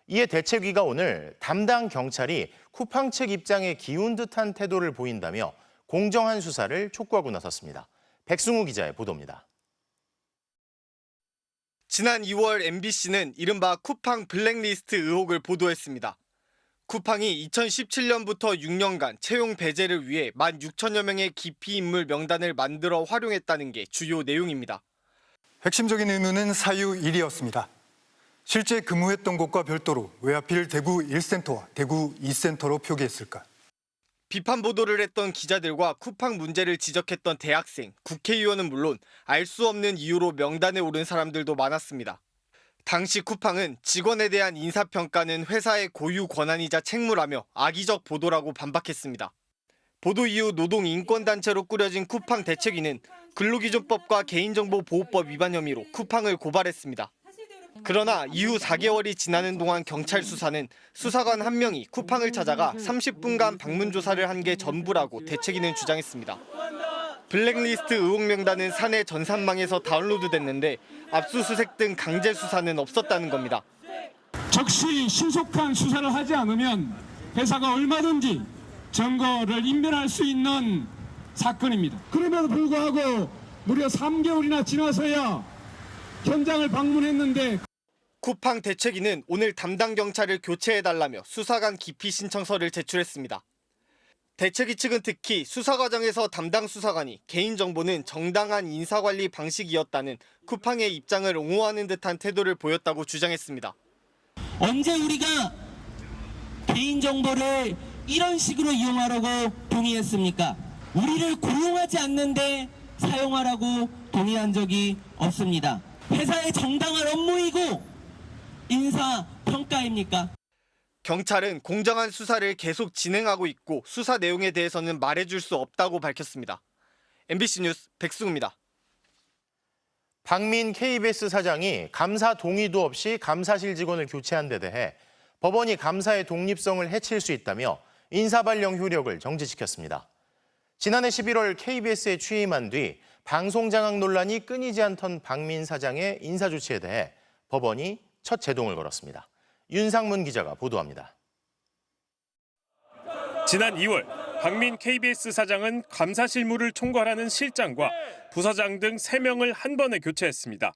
이에 대책위가 오늘 담당 경찰이 쿠팡 측 입장에 기운 듯한 태도를 보인다며 공정한 수사를 촉구하고 나섰습니다. 백승우 기자의 보도입니다. 지난 2월 MBC는 이른바 쿠팡 블랙리스트 의혹을 보도했습니다. 쿠팡이 2017년부터 6년간 채용 배제를 위해 16,000여 명의 기피 인물 명단을 만들어 활용했다는 게 주요 내용입니다. 핵심적인 의무는 사유 1이었습니다. 실제 근무했던 곳과 별도로 왜 하필 대구 1센터와 대구 2센터로 표기했을까? 비판 보도를 했던 기자들과 쿠팡 문제를 지적했던 대학생, 국회의원은 물론 알 수 없는 이유로 명단에 오른 사람들도 많았습니다. 당시 쿠팡은 직원에 대한 인사평가는 회사의 고유 권한이자 책무라며 악의적 보도라고 반박했습니다. 보도 이후 노동인권단체로 꾸려진 쿠팡 대책위는 근로기준법과 개인정보보호법 위반 혐의로 쿠팡을 고발했습니다. 그러나 이후 4개월이 지나는 동안 경찰 수사는 수사관 한 명이 쿠팡을 찾아가 30분간 방문 조사를 한 게 전부라고 대책위는 주장했습니다. 블랙리스트 의혹 명단은 사내 전산망에서 다운로드됐는데 압수수색 등 강제 수사는 없었다는 겁니다. 적시 신속한 수사를 하지 않으면 회사가 얼마든지 증거를 인멸할 수 있는 사건입니다. 그럼에도 불구하고 무려 3개월이나 지나서야 현장을 방문했는데 쿠팡 대책위는 오늘 담당 경찰을 교체해달라며 수사관 기피 신청서를 제출했습니다. 대책위 측은 특히 수사 과정에서 담당 수사관이 개인정보는 정당한 인사관리 방식이었다는 쿠팡의 입장을 옹호하는 듯한 태도를 보였다고 주장했습니다. 언제 우리가 개인정보를 이런 식으로 이용하라고 동의했습니까? 우리를 고용하지 않는데 사용하라고 동의한 적이 없습니다. 회사의 정당한 업무이고 인사평가입니까? 경찰은 공정한 수사를 계속 진행하고 있고 수사 내용에 대해서는 말해줄 수 없다고 밝혔습니다. MBC 뉴스 백승우입니다. 박민 KBS 사장이 감사 동의도 없이 감사실 직원을 교체한 데 대해 법원이 감사의 독립성을 해칠 수 있다며 인사발령 효력을 정지시켰습니다. 지난해 11월 KBS에 취임한 뒤 방송장악 논란이 끊이지 않던 박민 사장의 인사조치에 대해 법원이 첫 제동을 걸었습니다. 윤상문 기자가 보도합니다. 지난 2월 박민 KBS 사장은 감사 실무를 총괄하는 실장과 부사장 등 3명을 한 번에 교체했습니다.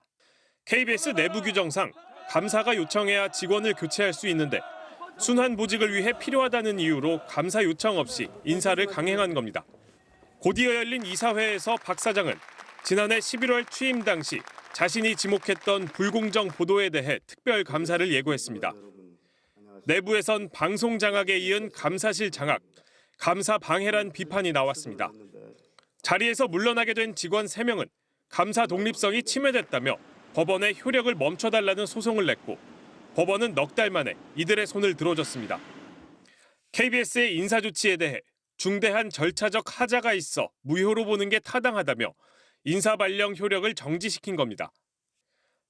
KBS 내부 규정상 감사가 요청해야 직원을 교체할 수 있는데 순환 보직을 위해 필요하다는 이유로 감사 요청 없이 인사를 강행한 겁니다. 곧이어 열린 이사회에서 박 사장은 지난해 11월 취임 당시 자신이 지목했던 불공정 보도에 대해 특별 감사를 예고했습니다. 내부에선 방송 장악에 이은 감사실 장악, 감사 방해란 비판이 나왔습니다. 자리에서 물러나게 된 직원 3명은 감사 독립성이 침해됐다며 법원에 효력을 멈춰달라는 소송을 냈고 법원은 넉 달 만에 이들의 손을 들어줬습니다. KBS의 인사 조치에 대해 중대한 절차적 하자가 있어 무효로 보는 게 타당하다며 인사 발령 효력을 정지시킨 겁니다.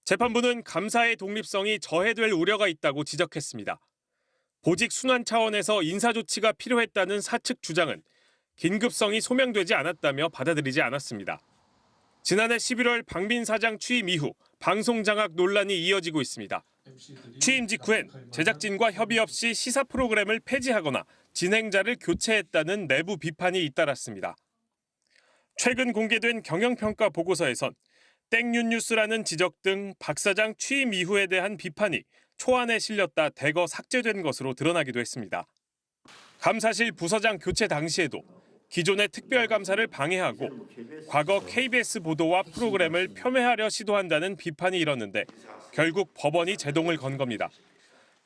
재판부는 감사의 독립성이 저해될 우려가 있다고 지적했습니다. 보직 순환 차원에서 인사 조치가 필요했다는 사측 주장은 긴급성이 소명되지 않았다며 받아들이지 않았습니다. 지난해 11월 박민 사장 취임 이후 방송 장악 논란이 이어지고 있습니다. 취임 직후엔 제작진과 협의 없이 시사 프로그램을 폐지하거나 진행자를 교체했다는 내부 비판이 잇따랐습니다. 최근 공개된 경영평가 보고서에선 땡윤 뉴스라는 지적 등 박 사장 취임 이후에 대한 비판이 초안에 실렸다 대거 삭제된 것으로 드러나기도 했습니다. 감사실 부서장 교체 당시에도 기존의 특별감사를 방해하고 과거 KBS 보도와 프로그램을 폄훼하려 시도한다는 비판이 일었는데 결국 법원이 제동을 건 겁니다.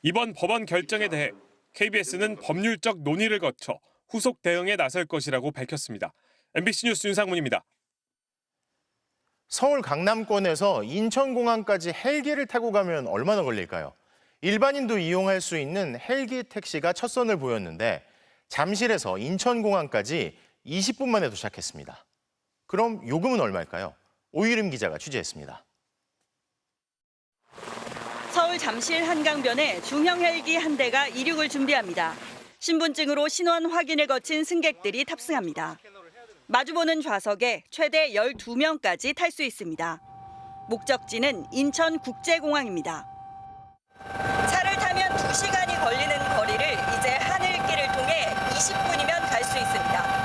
이번 법원 결정에 대해 KBS는 법률적 논의를 거쳐 후속 대응에 나설 것이라고 밝혔습니다. MBC 뉴스 윤상문입니다. 서울 강남권에서 인천공항까지 헬기를 타고 가면 얼마나 걸릴까요? 일반인도 이용할 수 있는 헬기 택시가 첫 선을 보였는데 잠실에서 인천공항까지 20분 만에 도착했습니다. 그럼 요금은 얼마일까요? 오유림 기자가 취재했습니다. 서울 잠실 한강변에 중형 헬기 한 대가 이륙을 준비합니다. 신분증으로 신원 확인을 거친 승객들이 탑승합니다. 마주보는 좌석에 최대 12명까지 탈 수 있습니다. 목적지는 인천국제공항입니다. 차를 타면 2시간이 걸리는 거리를 이제 하늘길을 통해 20분이면 갈 수 있습니다.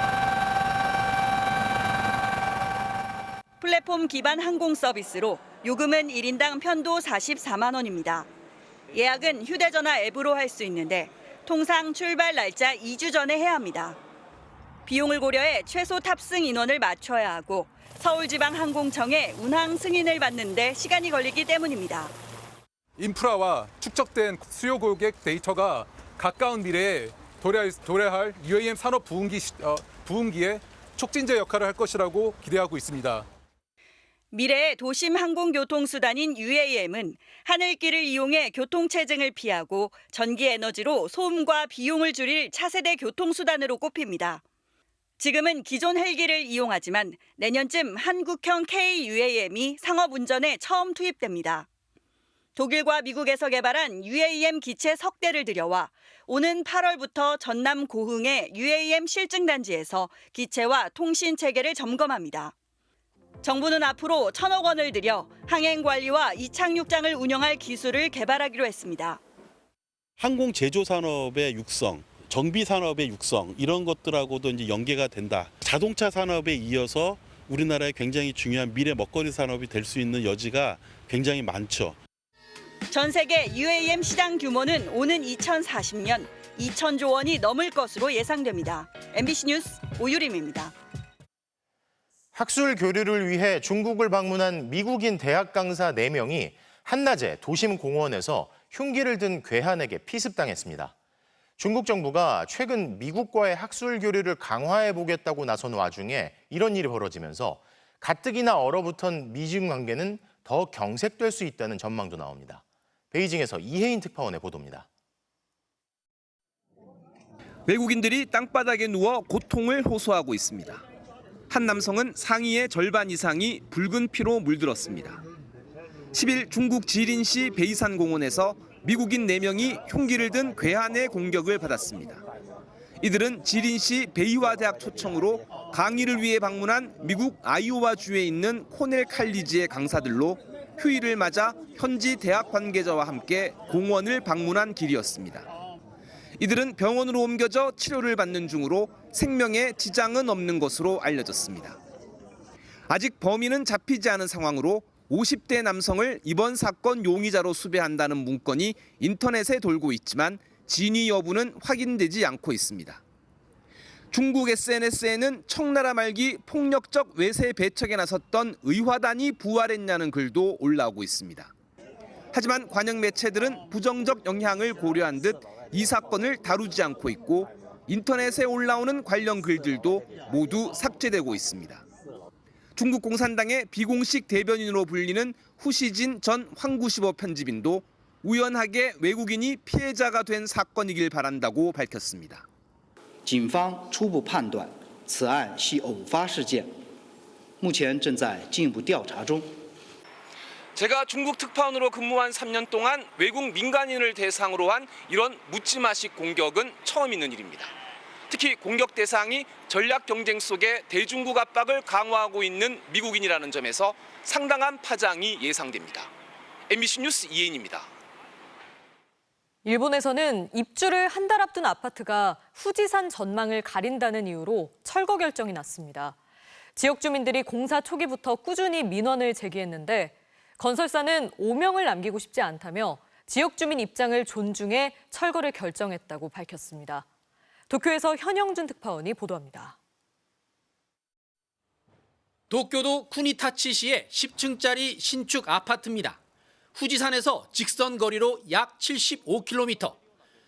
플랫폼 기반 항공 서비스로 요금은 1인당 편도 44만 원입니다. 예약은 휴대전화 앱으로 할 수 있는데 통상 출발 날짜 2주 전에 해야 합니다. 비용을 고려해 최소 탑승 인원을 맞춰야 하고 서울지방항공청에 운항 승인을 받는 데 시간이 걸리기 때문입니다. 인프라와 축적된 수요 고객 데이터가 가까운 미래에 도래할 UAM 산업 부흥기의 촉진제 역할을 할 것이라고 기대하고 있습니다. 미래의 도심 항공교통수단인 UAM은 하늘길을 이용해 교통체증을 피하고 전기에너지로 소음과 비용을 줄일 차세대 교통수단으로 꼽힙니다. 지금은 기존 헬기를 이용하지만 내년쯤 한국형 K-UAM이 상업운전에 처음 투입됩니다. 독일과 미국에서 개발한 UAM 기체 석 대를 들여와 오는 8월부터 전남 고흥의 UAM 실증단지에서 기체와 통신 체계를 점검합니다. 정부는 앞으로 1,000억 원을 들여 항행관리와 이착륙장을 운영할 기술을 개발하기로 했습니다. 항공 제조 산업의 육성, 정비 산업의 육성 이런 것들하고도 이제 연계가 된다. 자동차 산업에 이어서 우리나라의 굉장히 중요한 미래 먹거리 산업이 될 수 있는 여지가 굉장히 많죠. 전 세계 UAM 시장 규모는 오는 2040년 2천조 원이 넘을 것으로 예상됩니다. MBC 뉴스 오유림입니다. 학술 교류를 위해 중국을 방문한 미국인 대학 강사 4명이 한낮에 도심 공원에서 흉기를 든 괴한에게 피습당했습니다. 중국 정부가 최근 미국과의 학술 교류를 강화해 보겠다고 나선 와중에 이런 일이 벌어지면서 가뜩이나 얼어붙은 미중 관계는 더 경색될 수 있다는 전망도 나옵니다. 베이징에서 이혜인 특파원의 보도입니다. 외국인들이 땅바닥에 누워 고통을 호소하고 있습니다. 한 남성은 상의의 절반 이상이 붉은 피로 물들었습니다. 10일 중국 지린시 베이산 공원에서 미국인 4명이 흉기를 든 괴한의 공격을 받았습니다. 이들은 지린시 베이화 대학 초청으로 강의를 위해 방문한 미국 아이오와주에 있는 코넬 칼리지의 강사들로 휴일을 맞아 현지 대학 관계자와 함께 공원을 방문한 길이었습니다. 이들은 병원으로 옮겨져 치료를 받는 중으로 생명에 지장은 없는 것으로 알려졌습니다. 아직 범인은 잡히지 않은 상황으로 50대 남성을 이번 사건 용의자로 수배한다는 문건이 인터넷에 돌고 있지만 진위 여부는 확인되지 않고 있습니다. 중국 SNS에는 청나라 말기 폭력적 외세 배척에 나섰던 의화단이 부활했냐는 글도 올라오고 있습니다. 하지만 관영 매체들은 부정적 영향을 고려한 듯 이 사건을 다루지 않고 있고 인터넷에 올라오는 관련 글들도 모두 삭제되고 있습니다. 중국 공산당의 비공식 대변인으로 불리는 후시진 전 황구시보 편집인도 우연하게 외국인이 피해자가 된 사건이길 바란다고 밝혔습니다. 警方初步判断此案系偶发事件，目前正在进一步调查中。 제가 중국 특파원으로 근무한 3년 동안 외국 민간인을 대상으로 한 이런 묻지마식 공격은 처음 있는 일입니다. 특히 공격 대상이 전략 경쟁 속에 대중국 압박을 강화하고 있는 미국인이라는 점에서 상당한 파장이 예상됩니다. MBC 뉴스 이혜인입니다. 일본에서는 입주를 한 달 앞둔 아파트가 후지산 전망을 가린다는 이유로 철거 결정이 났습니다. 지역 주민들이 공사 초기부터 꾸준히 민원을 제기했는데 건설사는 오명을 남기고 싶지 않다며 지역 주민 입장을 존중해 철거를 결정했다고 밝혔습니다. 도쿄에서 현영준 특파원이 보도합니다. 도쿄도 쿠니타치시의 10층짜리 신축 아파트입니다. 후지산에서 직선 거리로 약 75km,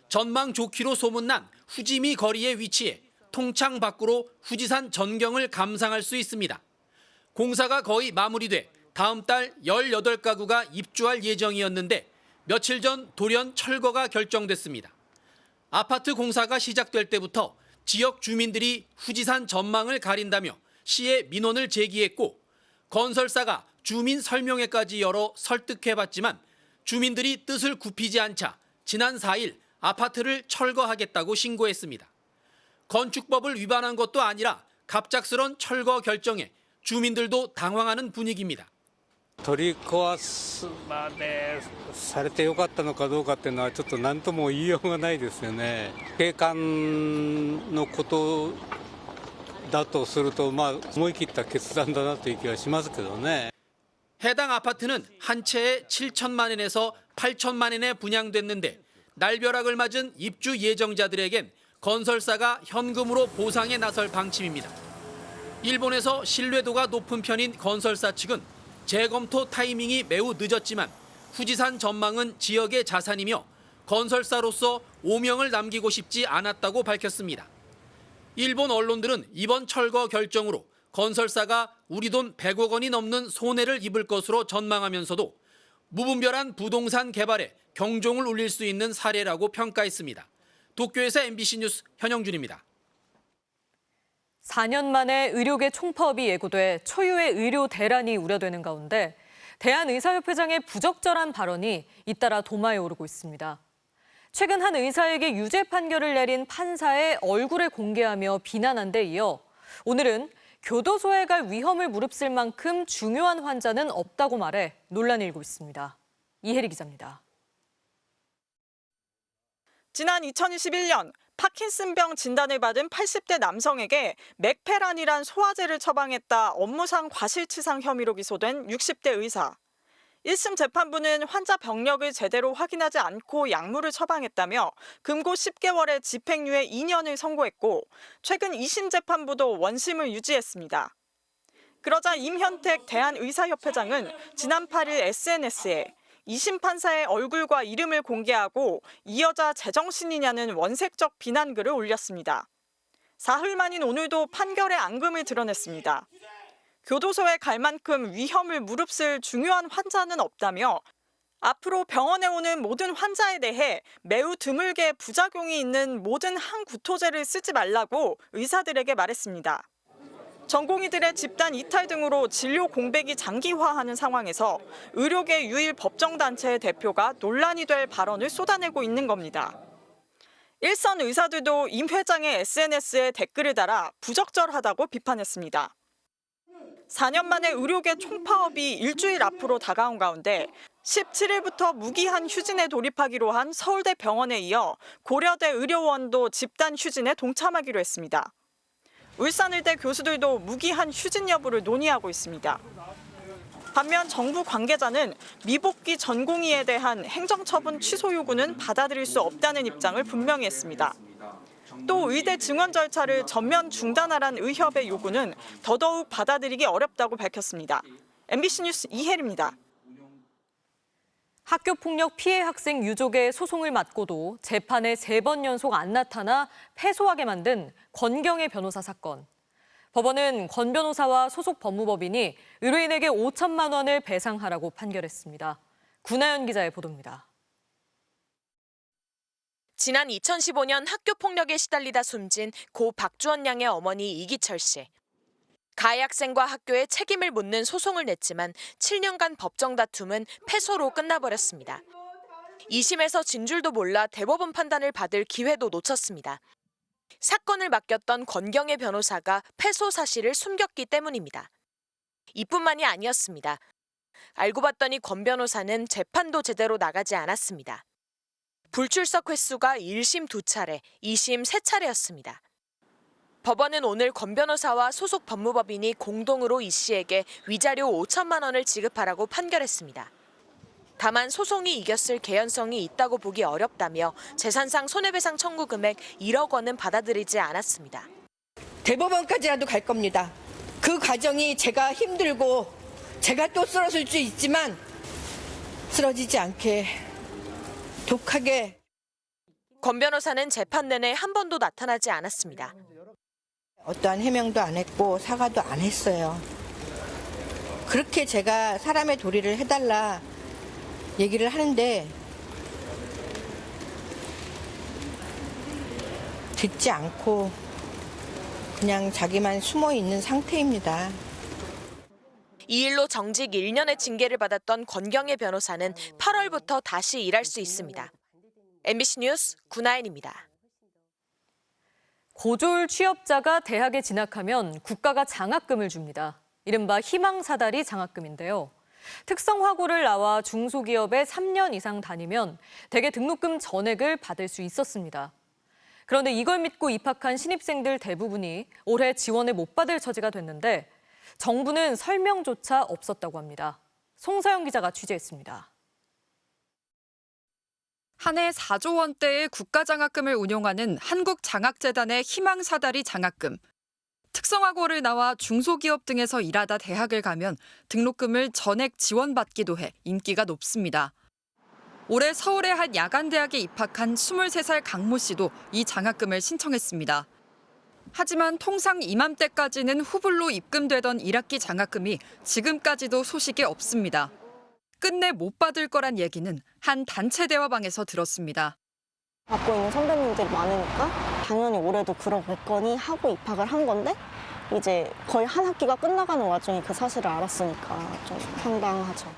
전망 좋기로 소문난 후지미 거리에 위치해 통창 밖으로 후지산 전경을 감상할 수 있습니다. 공사가 거의 마무리돼 다음 달 18가구가 입주할 예정이었는데 며칠 전 돌연 철거가 결정됐습니다. 아파트 공사가 시작될 때부터 지역 주민들이 후지산 전망을 가린다며 시에 민원을 제기했고 건설사가 주민 설명회까지 열어 설득해봤지만 주민들이 뜻을 굽히지 않자 지난 4일 아파트를 철거하겠다고 신고했습니다. 건축법을 위반한 것도 아니라 갑작스런 철거 결정에 주민들도 당황하는 분위기입니다. 取り壊すまでされてよかったのかどうかっていうのはちょっと何とも言いようがないですよね。景観のことだとすると思い切った決断だなという気がしますけどね。 해당 아파트는 한 채에 7천만 원에서 8천만 원에 분양됐는데 날벼락을 맞은 입주 예정자들에겐 건설사가 현금으로 보상에 나설 방침입니다. 일본에서 신뢰도가 높은 편인 건설사 측은 재검토 타이밍이 매우 늦었지만 후지산 전망은 지역의 자산이며 건설사로서 오명을 남기고 싶지 않았다고 밝혔습니다. 일본 언론들은 이번 철거 결정으로 건설사가 우리 돈 100억 원이 넘는 손해를 입을 것으로 전망하면서도 무분별한 부동산 개발에 경종을 울릴 수 있는 사례라고 평가했습니다. 도쿄에서 MBC 뉴스 현영준입니다. 4년 만에 의료계 총파업이 예고돼 초유의 의료 대란이 우려되는 가운데 대한의사협회장의 부적절한 발언이 잇따라 도마에 오르고 있습니다. 최근 한 의사에게 유죄 판결을 내린 판사의 얼굴을 공개하며 비난한 데 이어 오늘은 교도소에 갈 위험을 무릅쓸 만큼 중요한 환자는 없다고 말해 논란이 일고 있습니다. 이혜리 기자입니다. 지난 2021년 파킨슨병 진단을 받은 80대 남성에게 맥페란이란 소화제를 처방했다 업무상 과실치상 혐의로 기소된 60대 의사. 1심 재판부는 환자 병력을 제대로 확인하지 않고 약물을 처방했다며 금고 10개월의 집행유예 2년을 선고했고 최근 2심 재판부도 원심을 유지했습니다. 그러자 임현택 대한의사협회장은 지난 8일 SNS에 2심 판사의 얼굴과 이름을 공개하고 이 여자 제정신이냐는 원색적 비난글을 올렸습니다. 사흘 만인 오늘도 판결의 앙금을 드러냈습니다. 교도소에 갈 만큼 위험을 무릅쓸 중요한 환자는 없다며 앞으로 병원에 오는 모든 환자에 대해 매우 드물게 부작용이 있는 모든 항구토제를 쓰지 말라고 의사들에게 말했습니다. 전공의들의 집단 이탈 등으로 진료 공백이 장기화하는 상황에서 의료계 유일 법정단체의 대표가 논란이 될 발언을 쏟아내고 있는 겁니다. 일선 의사들도 임 회장의 SNS에 댓글을 달아 부적절하다고 비판했습니다. 4년 만에 의료계 총파업이 일주일 앞으로 다가온 가운데 17일부터 무기한 휴진에 돌입하기로 한 서울대 병원에 이어 고려대 의료원도 집단 휴진에 동참하기로 했습니다. 울산의대 교수들도 무기한 휴진 여부를 논의하고 있습니다. 반면 정부 관계자는 미복귀 전공의에 대한 행정처분 취소 요구는 받아들일 수 없다는 입장을 분명히 했습니다. 또 의대 증원 절차를 전면 중단하란 의협의 요구는 더더욱 받아들이기 어렵다고 밝혔습니다. MBC 뉴스 이혜리입니다. 학교폭력 피해 학생 유족의 소송을 맡고도 재판에 3번 연속 안 나타나 패소하게 만든 권경의 변호사 사건. 법원은 권 변호사와 소속 법무법인이 의뢰인에게 5천만 원을 배상하라고 판결했습니다. 구나연 기자의 보도입니다. 지난 2015년 학교폭력에 시달리다 숨진 고 박주원 양의 어머니 이기철 씨. 가해 학생과 학교에 책임을 묻는 소송을 냈지만 7년간 법정 다툼은 패소로 끝나버렸습니다. 2심에서 진 줄도 몰라 대법원 판단을 받을 기회도 놓쳤습니다. 사건을 맡겼던 권경의 변호사가 패소 사실을 숨겼기 때문입니다. 이뿐만이 아니었습니다. 알고 봤더니 권 변호사는 재판도 제대로 나가지 않았습니다. 불출석 횟수가 1심 2차례, 2심 3차례였습니다. 법원은 오늘 권 변호사와 소속 법무법인이 공동으로 이 씨에게 위자료 5천만 원을 지급하라고 판결했습니다. 다만 소송이 이겼을 개연성이 있다고 보기 어렵다며 재산상 손해배상 청구 금액 1억 원은 받아들이지 않았습니다. 대법원까지라도 갈 겁니다. 그 과정이 제가 힘들고 제가 또 쓰러질 수 있지만 쓰러지지 않게 독하게. 권 변호사는 재판 내내 한 번도 나타나지 않았습니다. 어떠한 해명도 안 했고 사과도 안 했어요. 그렇게 제가 사람의 도리를 해달라 얘기를 하는데 듣지 않고 그냥 자기만 숨어 있는 상태입니다. 이 일로 정직 1년의 징계를 받았던 권경의 변호사는 8월부터 다시 일할 수 있습니다. MBC 뉴스 구나연입니다. 고졸 취업자가 대학에 진학하면 국가가 장학금을 줍니다. 이른바 희망사다리 장학금인데요. 특성화고를 나와 중소기업에 3년 이상 다니면 대개 등록금 전액을 받을 수 있었습니다. 그런데 이걸 믿고 입학한 신입생들 대부분이 올해 지원을 못 받을 처지가 됐는데 정부는 설명조차 없었다고 합니다. 송서영 기자가 취재했습니다. 한 해 4조 원대의 국가장학금을 운용하는 한국장학재단의 희망사다리 장학금. 특성화고를 나와 중소기업 등에서 일하다 대학을 가면 등록금을 전액 지원받기도 해 인기가 높습니다. 올해 서울의 한 야간대학에 입학한 23살 강모 씨도 이 장학금을 신청했습니다. 하지만 통상 이맘때까지는 후불로 입금되던 1학기 장학금이 지금까지도 소식이 없습니다. 끝내 못 받을 거란 얘기는 한 단체 대화방에서 들었습니다. 받고 있는 선배님들이 많으니까 당연히 올해도 그러겠거니 하고 입학을 한 건데 이제 거의 한 학기가 끝나가는 와중에 그 사실을 알았으니까 좀 황당하죠.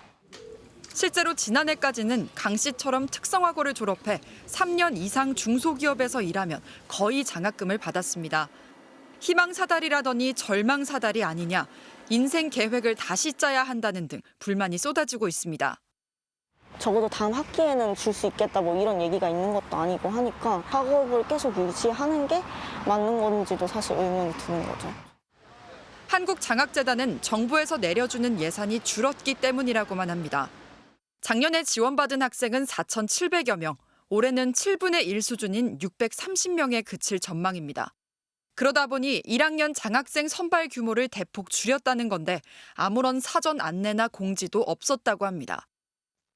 실제로 지난해까지는 강 씨처럼 특성화고를 졸업해 3년 이상 중소기업에서 일하면 거의 장학금을 받았습니다. 희망사다리라더니 절망사다리 아니냐, 인생 계획을 다시 짜야 한다는 등 불만이 쏟아지고 있습니다. 적어도 다음 학기에는 줄 수 있겠다 뭐 이런 얘기가 있는 것도 아니고 하니까 학업을 계속 유지하는 게 맞는 건지도 사실 의문이 드는 거죠. 한국장학재단은 정부에서 내려주는 예산이 줄었기 때문이라고만 합니다. 작년에 지원받은 학생은 4,700여 명, 올해는 7분의 1 수준인 630명에 그칠 전망입니다. 그러다 보니 1학년 장학생 선발 규모를 대폭 줄였다는 건데 아무런 사전 안내나 공지도 없었다고 합니다.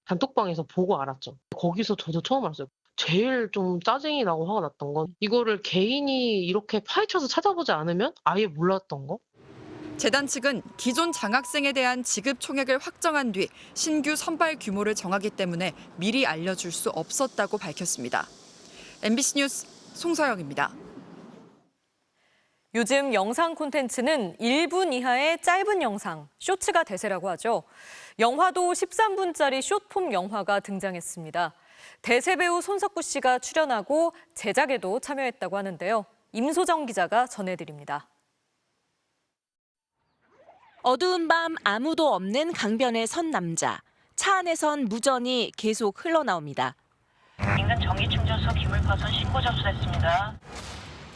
단톡방에서 보고 알았죠. 거기서 저도 처음 알았어요. 제일 좀 짜증이 나고 화가 났던 건 이거를 개인이 이렇게 파헤쳐서 찾아보지 않으면 아예 몰랐던 거? 재단 측은 기존 장학생에 대한 지급 총액을 확정한 뒤 신규 선발 규모를 정하기 때문에 미리 알려줄 수 없었다고 밝혔습니다. MBC 뉴스 송서영입니다. 요즘 영상 콘텐츠는 1분 이하의 짧은 영상, 쇼츠가 대세라고 하죠. 영화도 13분짜리 숏폼 영화가 등장했습니다. 대세 배우 손석구 씨가 출연하고 제작에도 참여했다고 하는데요. 임소정 기자가 전해드립니다. 어두운 밤 아무도 없는 강변에 선 남자. 차 안에선 무전이 계속 흘러나옵니다. 인근 전기충전소 기물파손 신고 접수됐습니다.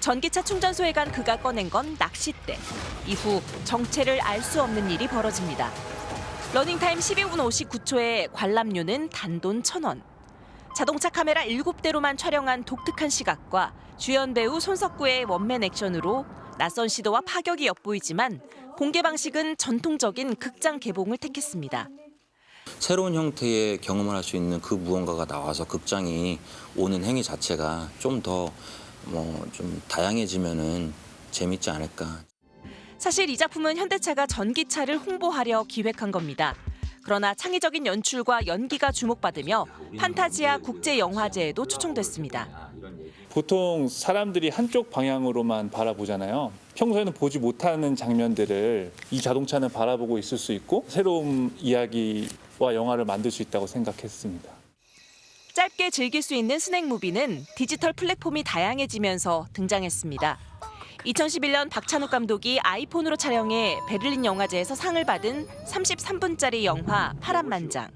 전기차 충전소에 간 그가 꺼낸 건 낚싯대. 이후 정체를 알 수 없는 일이 벌어집니다. 러닝타임 12분 59초에 관람료는 단돈 1,000원. 자동차 카메라 7대로만 촬영한 독특한 시각과 주연 배우 손석구의 원맨 액션으로 낯선 시도와 파격이 엿보이지만 공개 방식은 전통적인 극장 개봉을 택했습니다. 새로운 형태의 경험을 할 수 있는 그 무언가가 나와서 극장이 오는 행위 자체가 좀 더 좀 다양해지면은 재밌지 않을까. 사실 이 작품은 현대차가 전기차를 홍보하려 기획한 겁니다. 그러나 창의적인 연출과 연기가 주목받으며 판타지아 국제영화제에도 초청됐습니다. 보통 사람들이 한쪽 방향으로만 바라보잖아요. 평소에는 보지 못하는 장면들을 이 자동차는 바라보고 있을 수 있고 새로운 이야기와 영화를 만들 수 있다고 생각했습니다. 짧게 즐길 수 있는 스낵무비는 디지털 플랫폼이 다양해지면서 등장했습니다. 2011년 박찬욱 감독이 아이폰으로 촬영해 베를린 영화제에서 상을 받은 33분짜리 영화 파란만장.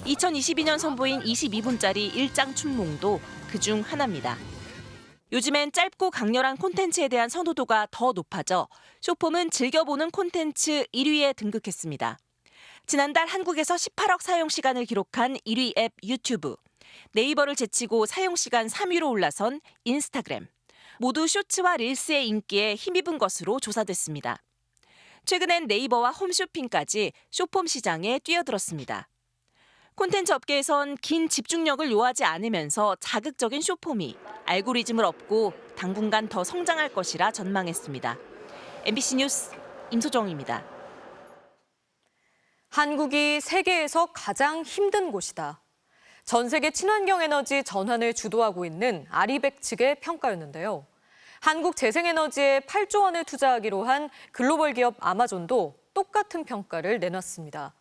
2022년 선보인 22분짜리 일장춘몽도 그중 하나입니다. 요즘엔 짧고 강렬한 콘텐츠에 대한 선호도가 더 높아져 쇼폼은 즐겨보는 콘텐츠 1위에 등극했습니다. 지난달 한국에서 18억 사용 시간을 기록한 1위 앱 유튜브. 네이버를 제치고 사용 시간 3위로 올라선 인스타그램. 모두 쇼츠와 릴스의 인기에 힘입은 것으로 조사됐습니다. 최근엔 네이버와 홈쇼핑까지 쇼폼 시장에 뛰어들었습니다. 콘텐츠 업계에선 긴 집중력을 요하지 않으면서 자극적인 쇼폼이 알고리즘을 업고 당분간 더 성장할 것이라 전망했습니다. MBC 뉴스 임소정입니다. 한국이 세계에서 가장 힘든 곳이다. 전 세계 친환경 에너지 전환을 주도하고 있는 아리백 측의 평가였는데요. 한국 재생에너지에 8조 원을 투자하기로 한 글로벌 기업 아마존도 똑같은 평가를 내놨습니다.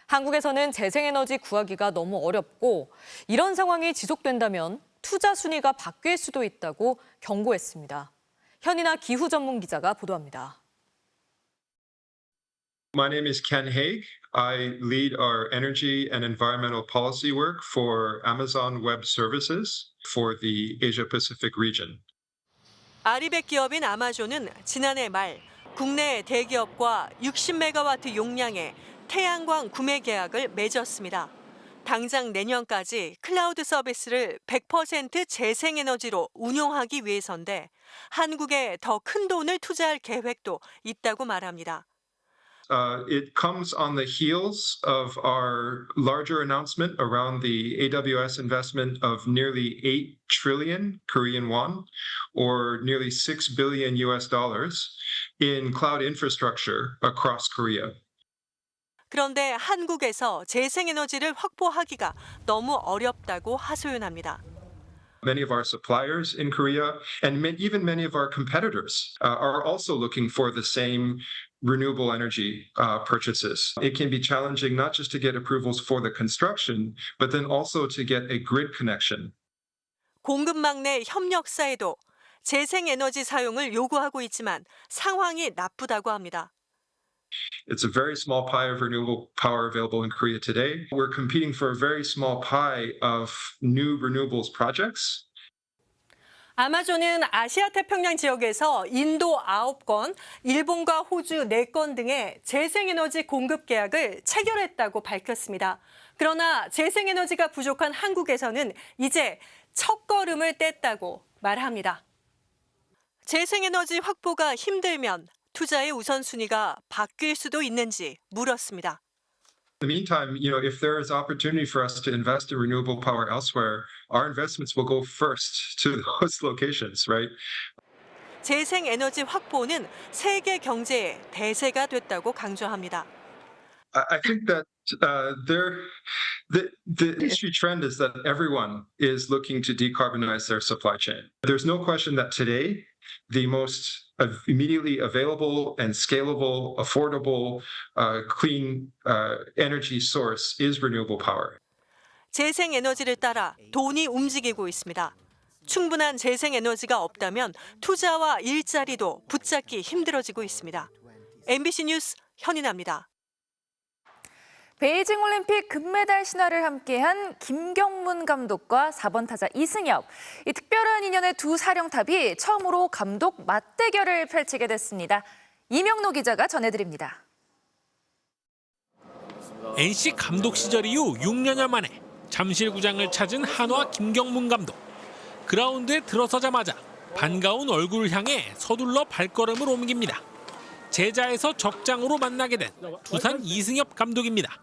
한국에서는 재생에너지 구하기가 너무 어렵고 이런 상황이 지속된다면 투자 순위가 바뀔 수도 있다고 경고했습니다. 현인아 기후 전문 기자가 보도합니다. My name is Ken Haig. I lead our energy and environmental policy work for Amazon Web Services for the Asia-Pacific region. 아리백 기업인 아마존은 지난해 말 국내 대기업과 60메가와트 용량의 태양광 구매 계약을 맺었습니다. 당장 내년까지 클라우드 서비스를 100% 재생에너지로 운용하기 위해서인데 한국에 더 큰 돈을 투자할 계획도 있다고 말합니다. It comes on the heels of our larger announcement around the AWS investment of nearly 8 trillion Korean won, or nearly $6 billion in cloud infrastructure across Korea. 그런데 한국에서 재생에너지를 확보하기가 너무 어렵다고 하소연합니다. Many of our suppliers in Korea and even many of our competitors are also looking for the same renewable energy purchases. It can be challenging not just to get approvals for the construction, but then also to get a grid connection. 공급망 내 협력사에도 재생에너지 사용을 요구하고 있지만 상황이 나쁘다고 합니다. It's a very small pie of renewable power available in Korea today. We're competing for a very small pie of new renewables projects. 아마존은 아시아 태평양 지역에서 인도 9건, 일본과 호주 4건 등의 재생에너지 공급 계약을 체결했다고 밝혔습니다. 그러나 재생에너지가 부족한 한국에서는 이제 첫걸음을 뗐다고 말합니다. 재생에너지 확보가 힘들면 투자의 우선순위가 바뀔 수도 있는지 물었습니다. In the meantime, if there is opportunity for us to invest in renewable power elsewhere, our investments will go first to those locations, right? 재생에너지 확보는 세계 경제의 대세가 됐다고 강조합니다. I think that the industry trend is that everyone is looking to decarbonize their supply chain. There's no question that today, the most immediately available and scalable, affordable, clean energy source is renewable power. 재생에너지를 따라 돈이 움직이고 있습니다. 충분한 재생에너지가 없다면 투자와 일자리도 붙잡기 힘들어지고 있습니다. MBC 뉴스 현인아입니다. 베이징 올림픽 금메달 신화를 함께한 김경문 감독과 4번 타자 이승엽. 이 특별한 인연의 두 사령탑이 처음으로 감독 맞대결을 펼치게 됐습니다. 이명노 기자가 전해드립니다. NC 감독 시절 이후 6년여 만에 잠실구장을 찾은 한화 김경문 감독. 그라운드에 들어서자마자 반가운 얼굴을 향해 서둘러 발걸음을 옮깁니다. 제자에서 적장으로 만나게 된 두산 이승엽 감독입니다.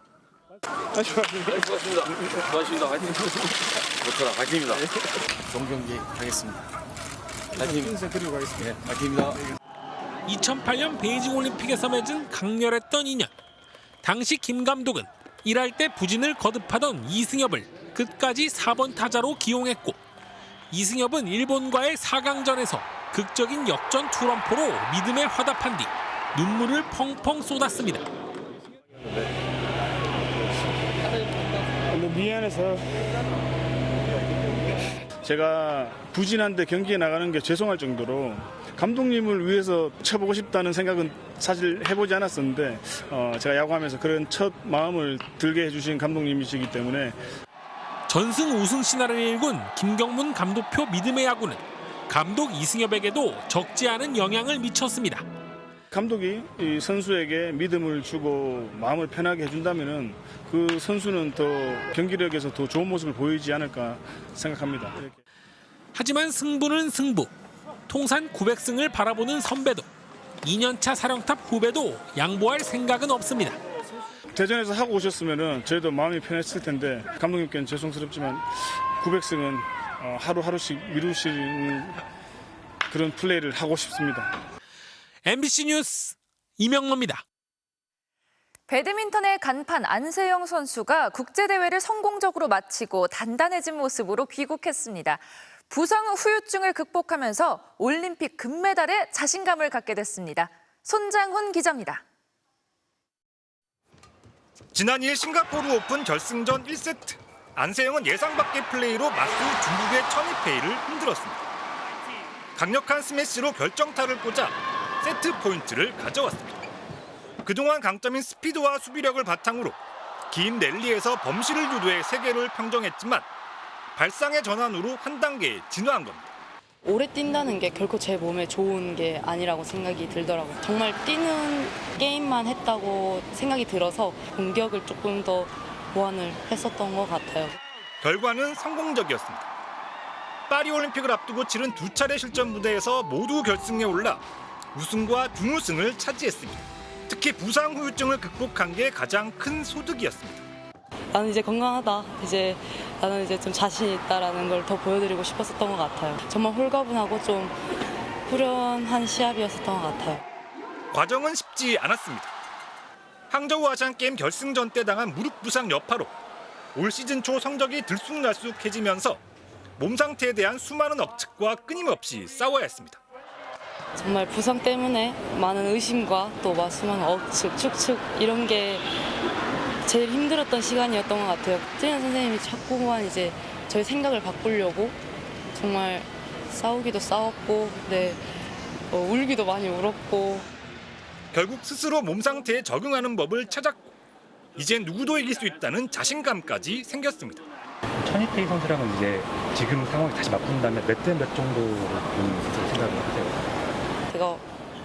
고맙습니다. 고맙습니다. 화이팅. 좋더라. 화이팅입니다. 좋은 경기 하겠습니다. 화이팅. 그리고 가겠습니다. 화이팅입니다. 2008년 베이징 올림픽에서 맺은 강렬했던 인연. 당시 김 감독은 일할 때 부진을 거듭하던 이승엽을 끝까지 4번 타자로 기용했고 이승엽은 일본과의 4강전에서 극적인 역전 투런포로 믿음에 화답한 뒤 눈물을 펑펑 쏟았습니다. 미안해서 제가 부진한데 경기에 나가는 게 죄송할 정도로 감독님을 위해서 쳐보고 싶다는 생각은 사실 해보지 않았었는데 제가 야구하면서 그런 첫 마음을 들게 해주신 감독님이시기 때문에 전승 우승 신화를 일군 김경문 감독표 믿음의 야구는 감독 이승엽에게도 적지 않은 영향을 미쳤습니다. 감독이 이 선수에게 믿음을 주고 마음을 편하게 해준다면은 그 선수는 더 경기력에서 더 좋은 모습을 보이지 않을까 생각합니다. 하지만 승부는 승부. 통산 900승을 바라보는 선배도 2년차 사령탑 후배도 양보할 생각은 없습니다. 대전에서 하고 오셨으면은 저희도 마음이 편했을 텐데 감독님께는 죄송스럽지만 900승은 하루하루씩 미루시는 그런 플레이를 하고 싶습니다. MBC 뉴스 이명로입니다. 배드민턴의 간판 안세영 선수가 국제대회를 성공적으로 마치고 단단해진 모습으로 귀국했습니다. 부상 후유증을 극복하면서 올림픽 금메달에 자신감을 갖게 됐습니다. 손장훈 기자입니다. 지난 2일 싱가포르 오픈 결승전 1세트. 안세영은 예상 밖의 플레이로 맞수 중국의 천이페이를 흔들었습니다. 강력한 스매시로 결정타를 꽂아 세트 포인트를 가져왔습니다. 그동안 강점인 스피드와 수비력을 바탕으로 긴 랠리에서 범실을 유도해 세계를 평정했지만 발상의 전환으로 한 단계 진화한 겁니다. 오래 뛴다는 게 결코 제 몸에 좋은 게 아니라고 생각이 들더라고요. 정말 뛰는 게임만 했다고 생각이 들어서 공격을 조금 더 보완을 했었던 것 같아요. 결과는 성공적이었습니다. 파리올림픽을 앞두고 치른 두 차례 실전 무대에서 모두 결승에 올라 우승과 준우승을 차지했습니다. 특히 부상 후유증을 극복한 게 가장 큰 소득이었습니다. 나는 이제 건강하다. 나는 이제 좀 자신 있다라는 걸 더 보여드리고 싶었었던 것 같아요. 정말 홀가분하고 좀 후련한 시합이었었던 것 같아요. 과정은 쉽지 않았습니다. 항저우 아시안게임 결승전 때 당한 무릎 부상 여파로 올 시즌 초 성적이 들쑥날쑥해지면서 몸 상태에 대한 수많은 억측과 끊임없이 싸워야 했습니다. 정말 부상 때문에 많은 의심과 또 수많은 억측, 축축 이런 게 제일 힘들었던 시간이었던 것 같아요. 트레이너 선생님이 자꾸만 이제 저희 생각을 바꾸려고 정말 싸우기도 싸웠고, 울기도 많이 울었고. 결국 스스로 몸 상태에 적응하는 법을 찾았고 이젠 누구도 이길 수 있다는 자신감까지 생겼습니다. 천이페이 선수랑은 이제 지금 상황이 다시 맞붙는다면 몇 대 몇 정도로 생각을 하세요? 제가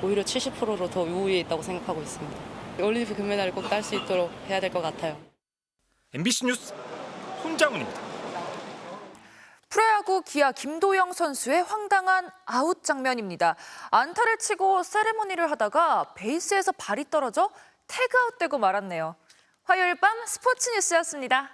오히려 70%로 더 우위에 있다고 생각하고 있습니다. 올림픽 금메달을 꼭 딸 수 있도록 해야 될 것 같아요. MBC 뉴스 손장훈입니다. 프로야구 기아 김도영 선수의 황당한 아웃 장면입니다. 안타를 치고 세레머니를 하다가 베이스에서 발이 떨어져 태그아웃되고 말았네요. 화요일 밤 스포츠 뉴스였습니다.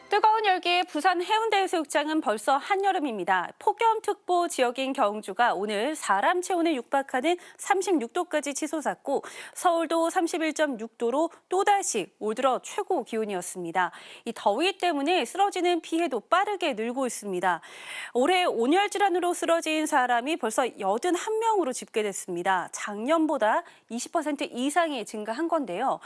뜨거운 열기의 부산 해운대해수욕장은 벌써 한여름입니다. 폭염특보 지역인 경주가 오늘 사람 체온에 육박하는 36도까지 치솟았고 서울도 31.6도로 또다시 올 들어 최고 기온이었습니다. 이 더위 때문에 쓰러지는 피해도 빠르게 늘고 있습니다. 올해 온열 질환으로 쓰러진 사람이 벌써 81명으로 집계됐습니다. 작년보다 20% 이상이 증가한 건데요.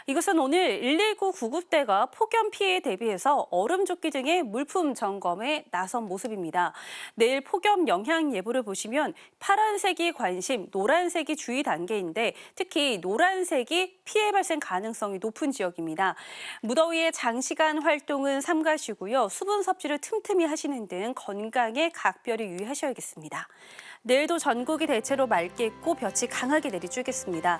이것은 오늘 119 구급대가 폭염 피해에 대비해서 얼음조끼 등의 물품 점검에 나선 모습입니다. 내일 폭염 영향 예보를 보시면 파란색이 관심, 노란색이 주의 단계인데 특히 노란색이 피해 발생 가능성이 높은 지역입니다. 무더위에 장시간 활동은 삼가시고요. 수분 섭취를 틈틈이 하시는 등 건강에 각별히 유의하셔야겠습니다. 내일도 전국이 대체로 맑겠고 볕이 강하게 내리쬐겠습니다.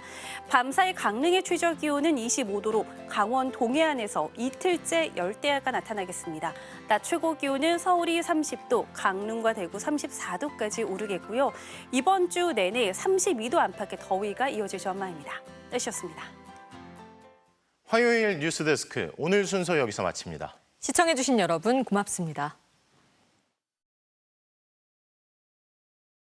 밤사이 강릉의 최저 기온은 25도로 강원 동해안에서 이틀째 열대야가 나타나겠습니다. 낮 최고 기온은 서울이 30도, 강릉과 대구 34도까지 오르겠고요. 이번 주 내내 32도 안팎의 더위가 이어질 전망입니다. 날씨였습니다. 화요일 뉴스데스크 오늘 순서 여기서 마칩니다. 시청해주신 여러분 고맙습니다.